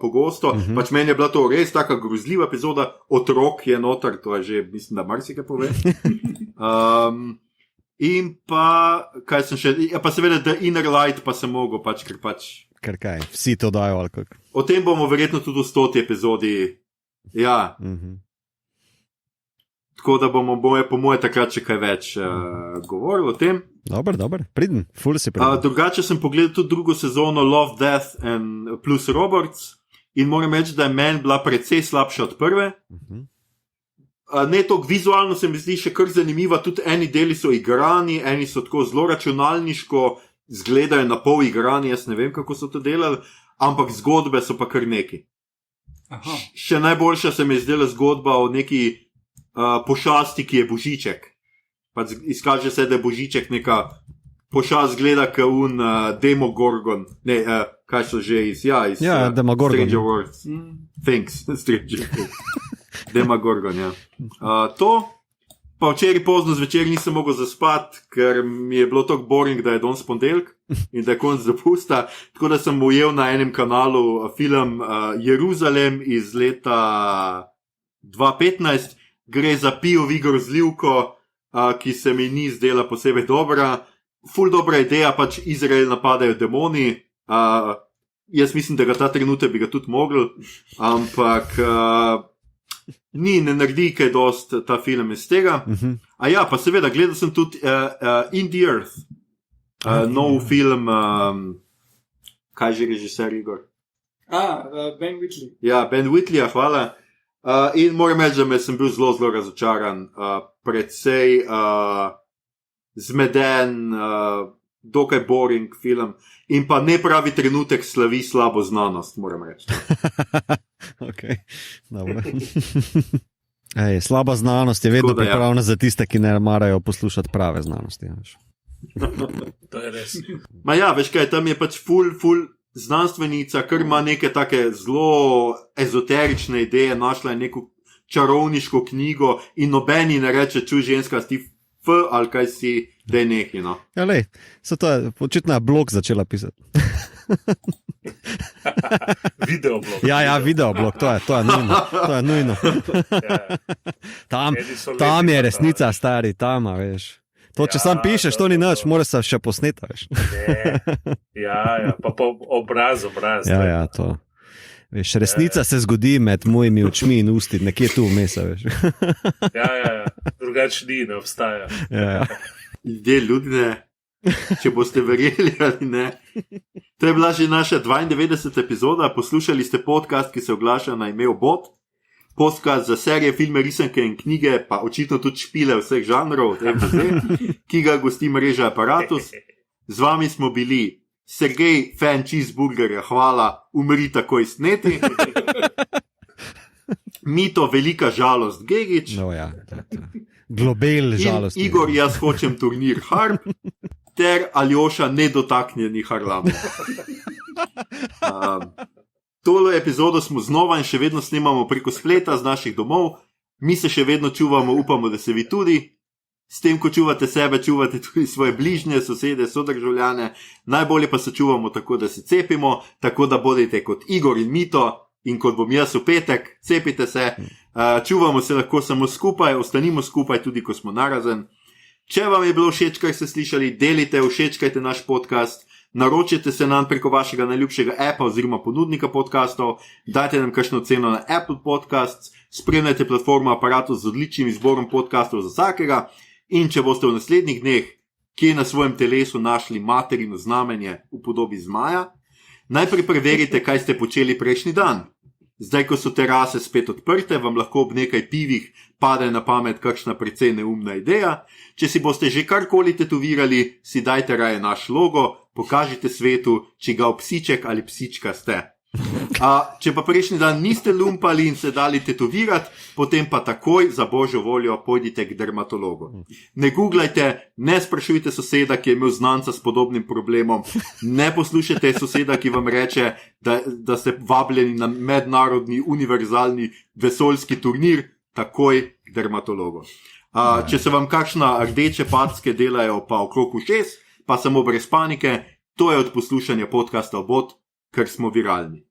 pogosto. Pač meni je bila to res taka grozljiva epizoda, otrok je noter, to je že, mislim, da marsikaj pove. In pa, kaj sem še, pa seveda The Inner Light pa sem mogel, pač, ker kaj, vsi to dajo ali kako. O tem bomo verjetno tudi v 100. epizodi, ja. Tako da bomo po moje takrat še kaj več govorili o tem. Dobar, pridem, ful si pridem. Drugače sem pogledal tudi drugo sezono Love, Death and plus Roberts in moram reči, da je meni bila precej slabša od prve. Ne toliko vizualno se mi zdi še kar zanimiva, tudi eni deli so igrani, eni so tako zelo računalniško, zgledajo na pol igrani, jaz ne vem, kako so to delali, ampak zgodbe so pa kar neki. Še najboljša se mi je zdela zgodba o neki pošasti, ki je božiček. Pa izkaže se, da je božiček neka pošast, gleda kot Demogorgon. Ne, kaj so že iz Demogorgon. Stranger Worlds. Thanks, Stranger Worlds. Demogorgon, ja. To, pa včeraj pozno zvečer nisem mogel zaspati, ker mi je bilo tako boring, da je danes ponedeljek in da je konec dopusta, tako da sem ujel na enem kanalu film Jeruzalem iz leta 2015. Gre za POV grozljivko, ki se mi ni zdela posebej dobra. Ful dobra ideja, pač Izrael napadajo demoni. Jaz mislim, da ga ta trenutek bi ga tudi mogli, ampak ne naredi kaj dost ta film iz tega. A ja, pa seveda, gledal sem tudi In the Earth, nov film, kaj že režiser Igor? Ben Whitley. Ja, Ben Whitley, hvala. In moram reči, da sem bil zelo razočaran, predvsej zmeden, dokaj boring film in pa ne pravi trenutek slavi slabo znanost, moram reči. Ok, dobro. Slaba znanost je vedno pripravljena za tiste, ki ne marajo poslušati prave znanosti. To je res. Ma ja, veš kaj, tam je pač ful znanstvenica, ker ima neke take zelo ezoterične ideje, našla je neko čarovniško knjigo in nobeni ne reče, čuj ženska, si ali kaj si, da je nekaj, no. Ja, lej, to je očitno blog začela pisati. Videoblog. Ja, videoblog, to je nujno. To je nujno. Tam je resnica, stari, tam, veš. To, če sam pišeš, to ni nič, mora se še posneti, veš. Ja, pa obraz. Ja, to. Veš, resnica se zgodi med mojimi očmi in usti, nekje tu vmes, veš. Ja, drugače ne obstaja. Ja. Ljudje, če boste verjeli ali ne. To je bila že naša 92. epizoda, poslušali ste podcast, ki se oglaša na ime Obot. Podcast za serije, filme, risanke in knjige, pa očitno tudi špile vseh žanrov, ki ga gosti mreža Apparatus. Z vami smo bili Sergej, fan cheeseburgerja, hvala, umri takoj sneti. Mito, velika žalost, Gegič. No ja, globel žalost. In Igor, jaz hočem turnir Harp, ter Aljoša nedotaknjeni Harlamov. Tole epizodo smo znova in še vedno snemamo preko spleta z naših domov. Mi se še vedno čuvamo, upamo, da se vi tudi. S tem, ko čuvate sebe, čuvate tudi svoje bližnje, sosede, sodržavljane. Najbolje pa se čuvamo tako, da se cepimo, tako da bodite kot Igor in Mito in kot bom jaz v petek, cepite se. Čuvamo se lahko samo skupaj, ostanimo skupaj tudi, ko smo narazen. Če vam je bilo všeč, kar ste slišali, delite, všečkajte naš podcast, naročite se nam preko vašega najljubšega appa oziroma ponudnika podcastov, dajte nam kakšno ceno na Apple Podcasts, spremljajte platformo Aparatus z odličnim izborom podcastov za vsakega in če boste v naslednjih dneh kje na svojem telesu našli materino znamenje v podobi zmaja, najprej preverite, kaj ste počeli prejšnji dan. Zdaj, ko so terase spet odprte, vam lahko ob nekaj pivih pade na pamet kakšna precej neumna ideja. Če si boste že karkoli tetovirali, si dajte raje naš logo, pokažite svetu, čigav psiček ali psička ste. Če pa prejšnji dan niste lumpali in se dali tetovirati, potem pa takoj za božjo voljo pojdite k dermatologu. Ne googlajte, ne sprašujte soseda, ki je imel znanca s podobnim problemom, ne poslušajte soseda, ki vam reče, da ste vabljeni na mednarodni univerzalni vesoljski turnir, takoj k dermatologu. Če se vam kakšna rdeče packe delajo pa okrog ušes, pa samo brez panike, to je od poslušanja podcasta Obot, ker smo viralni.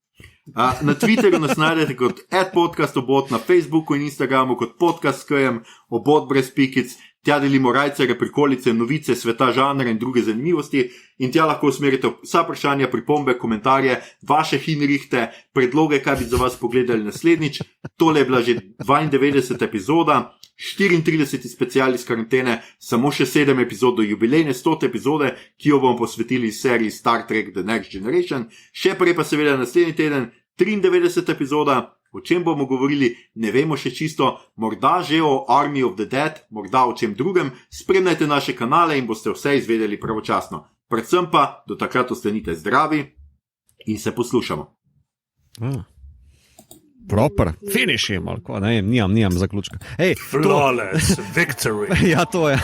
Na Twitterju nas najdete kot @podcastobot, na Facebooku in Instagramu kot podcast /km, Obot brez pikic, tja delimo rajcere, prikolice, novice, sveta žanra in druge zanimivosti in tja lahko usmerite vsa vprašanja, pripombe, komentarje, vaše hinrihte, predloge, kaj bi za vas pogledali naslednjič. Tole je bila že 92. epizoda, 34. special iz karantene, samo še 7 epizod do jubilejne 100. epizode, ki jo bomo posvetili seriji Star Trek The Next Generation. Še prej pa seveda naslednji teden 93. epizoda, o čem bomo govorili, ne vemo še čisto, morda že o Army of the Dead, morda o čem drugem. Spremljajte naše kanale in boste vse izvedeli pravočasno. Predvsem pa do takrat ostanite zdravi in se poslušamo. Proper, finish je malo, nimam zaključka. Flawless victory. Ja, to je.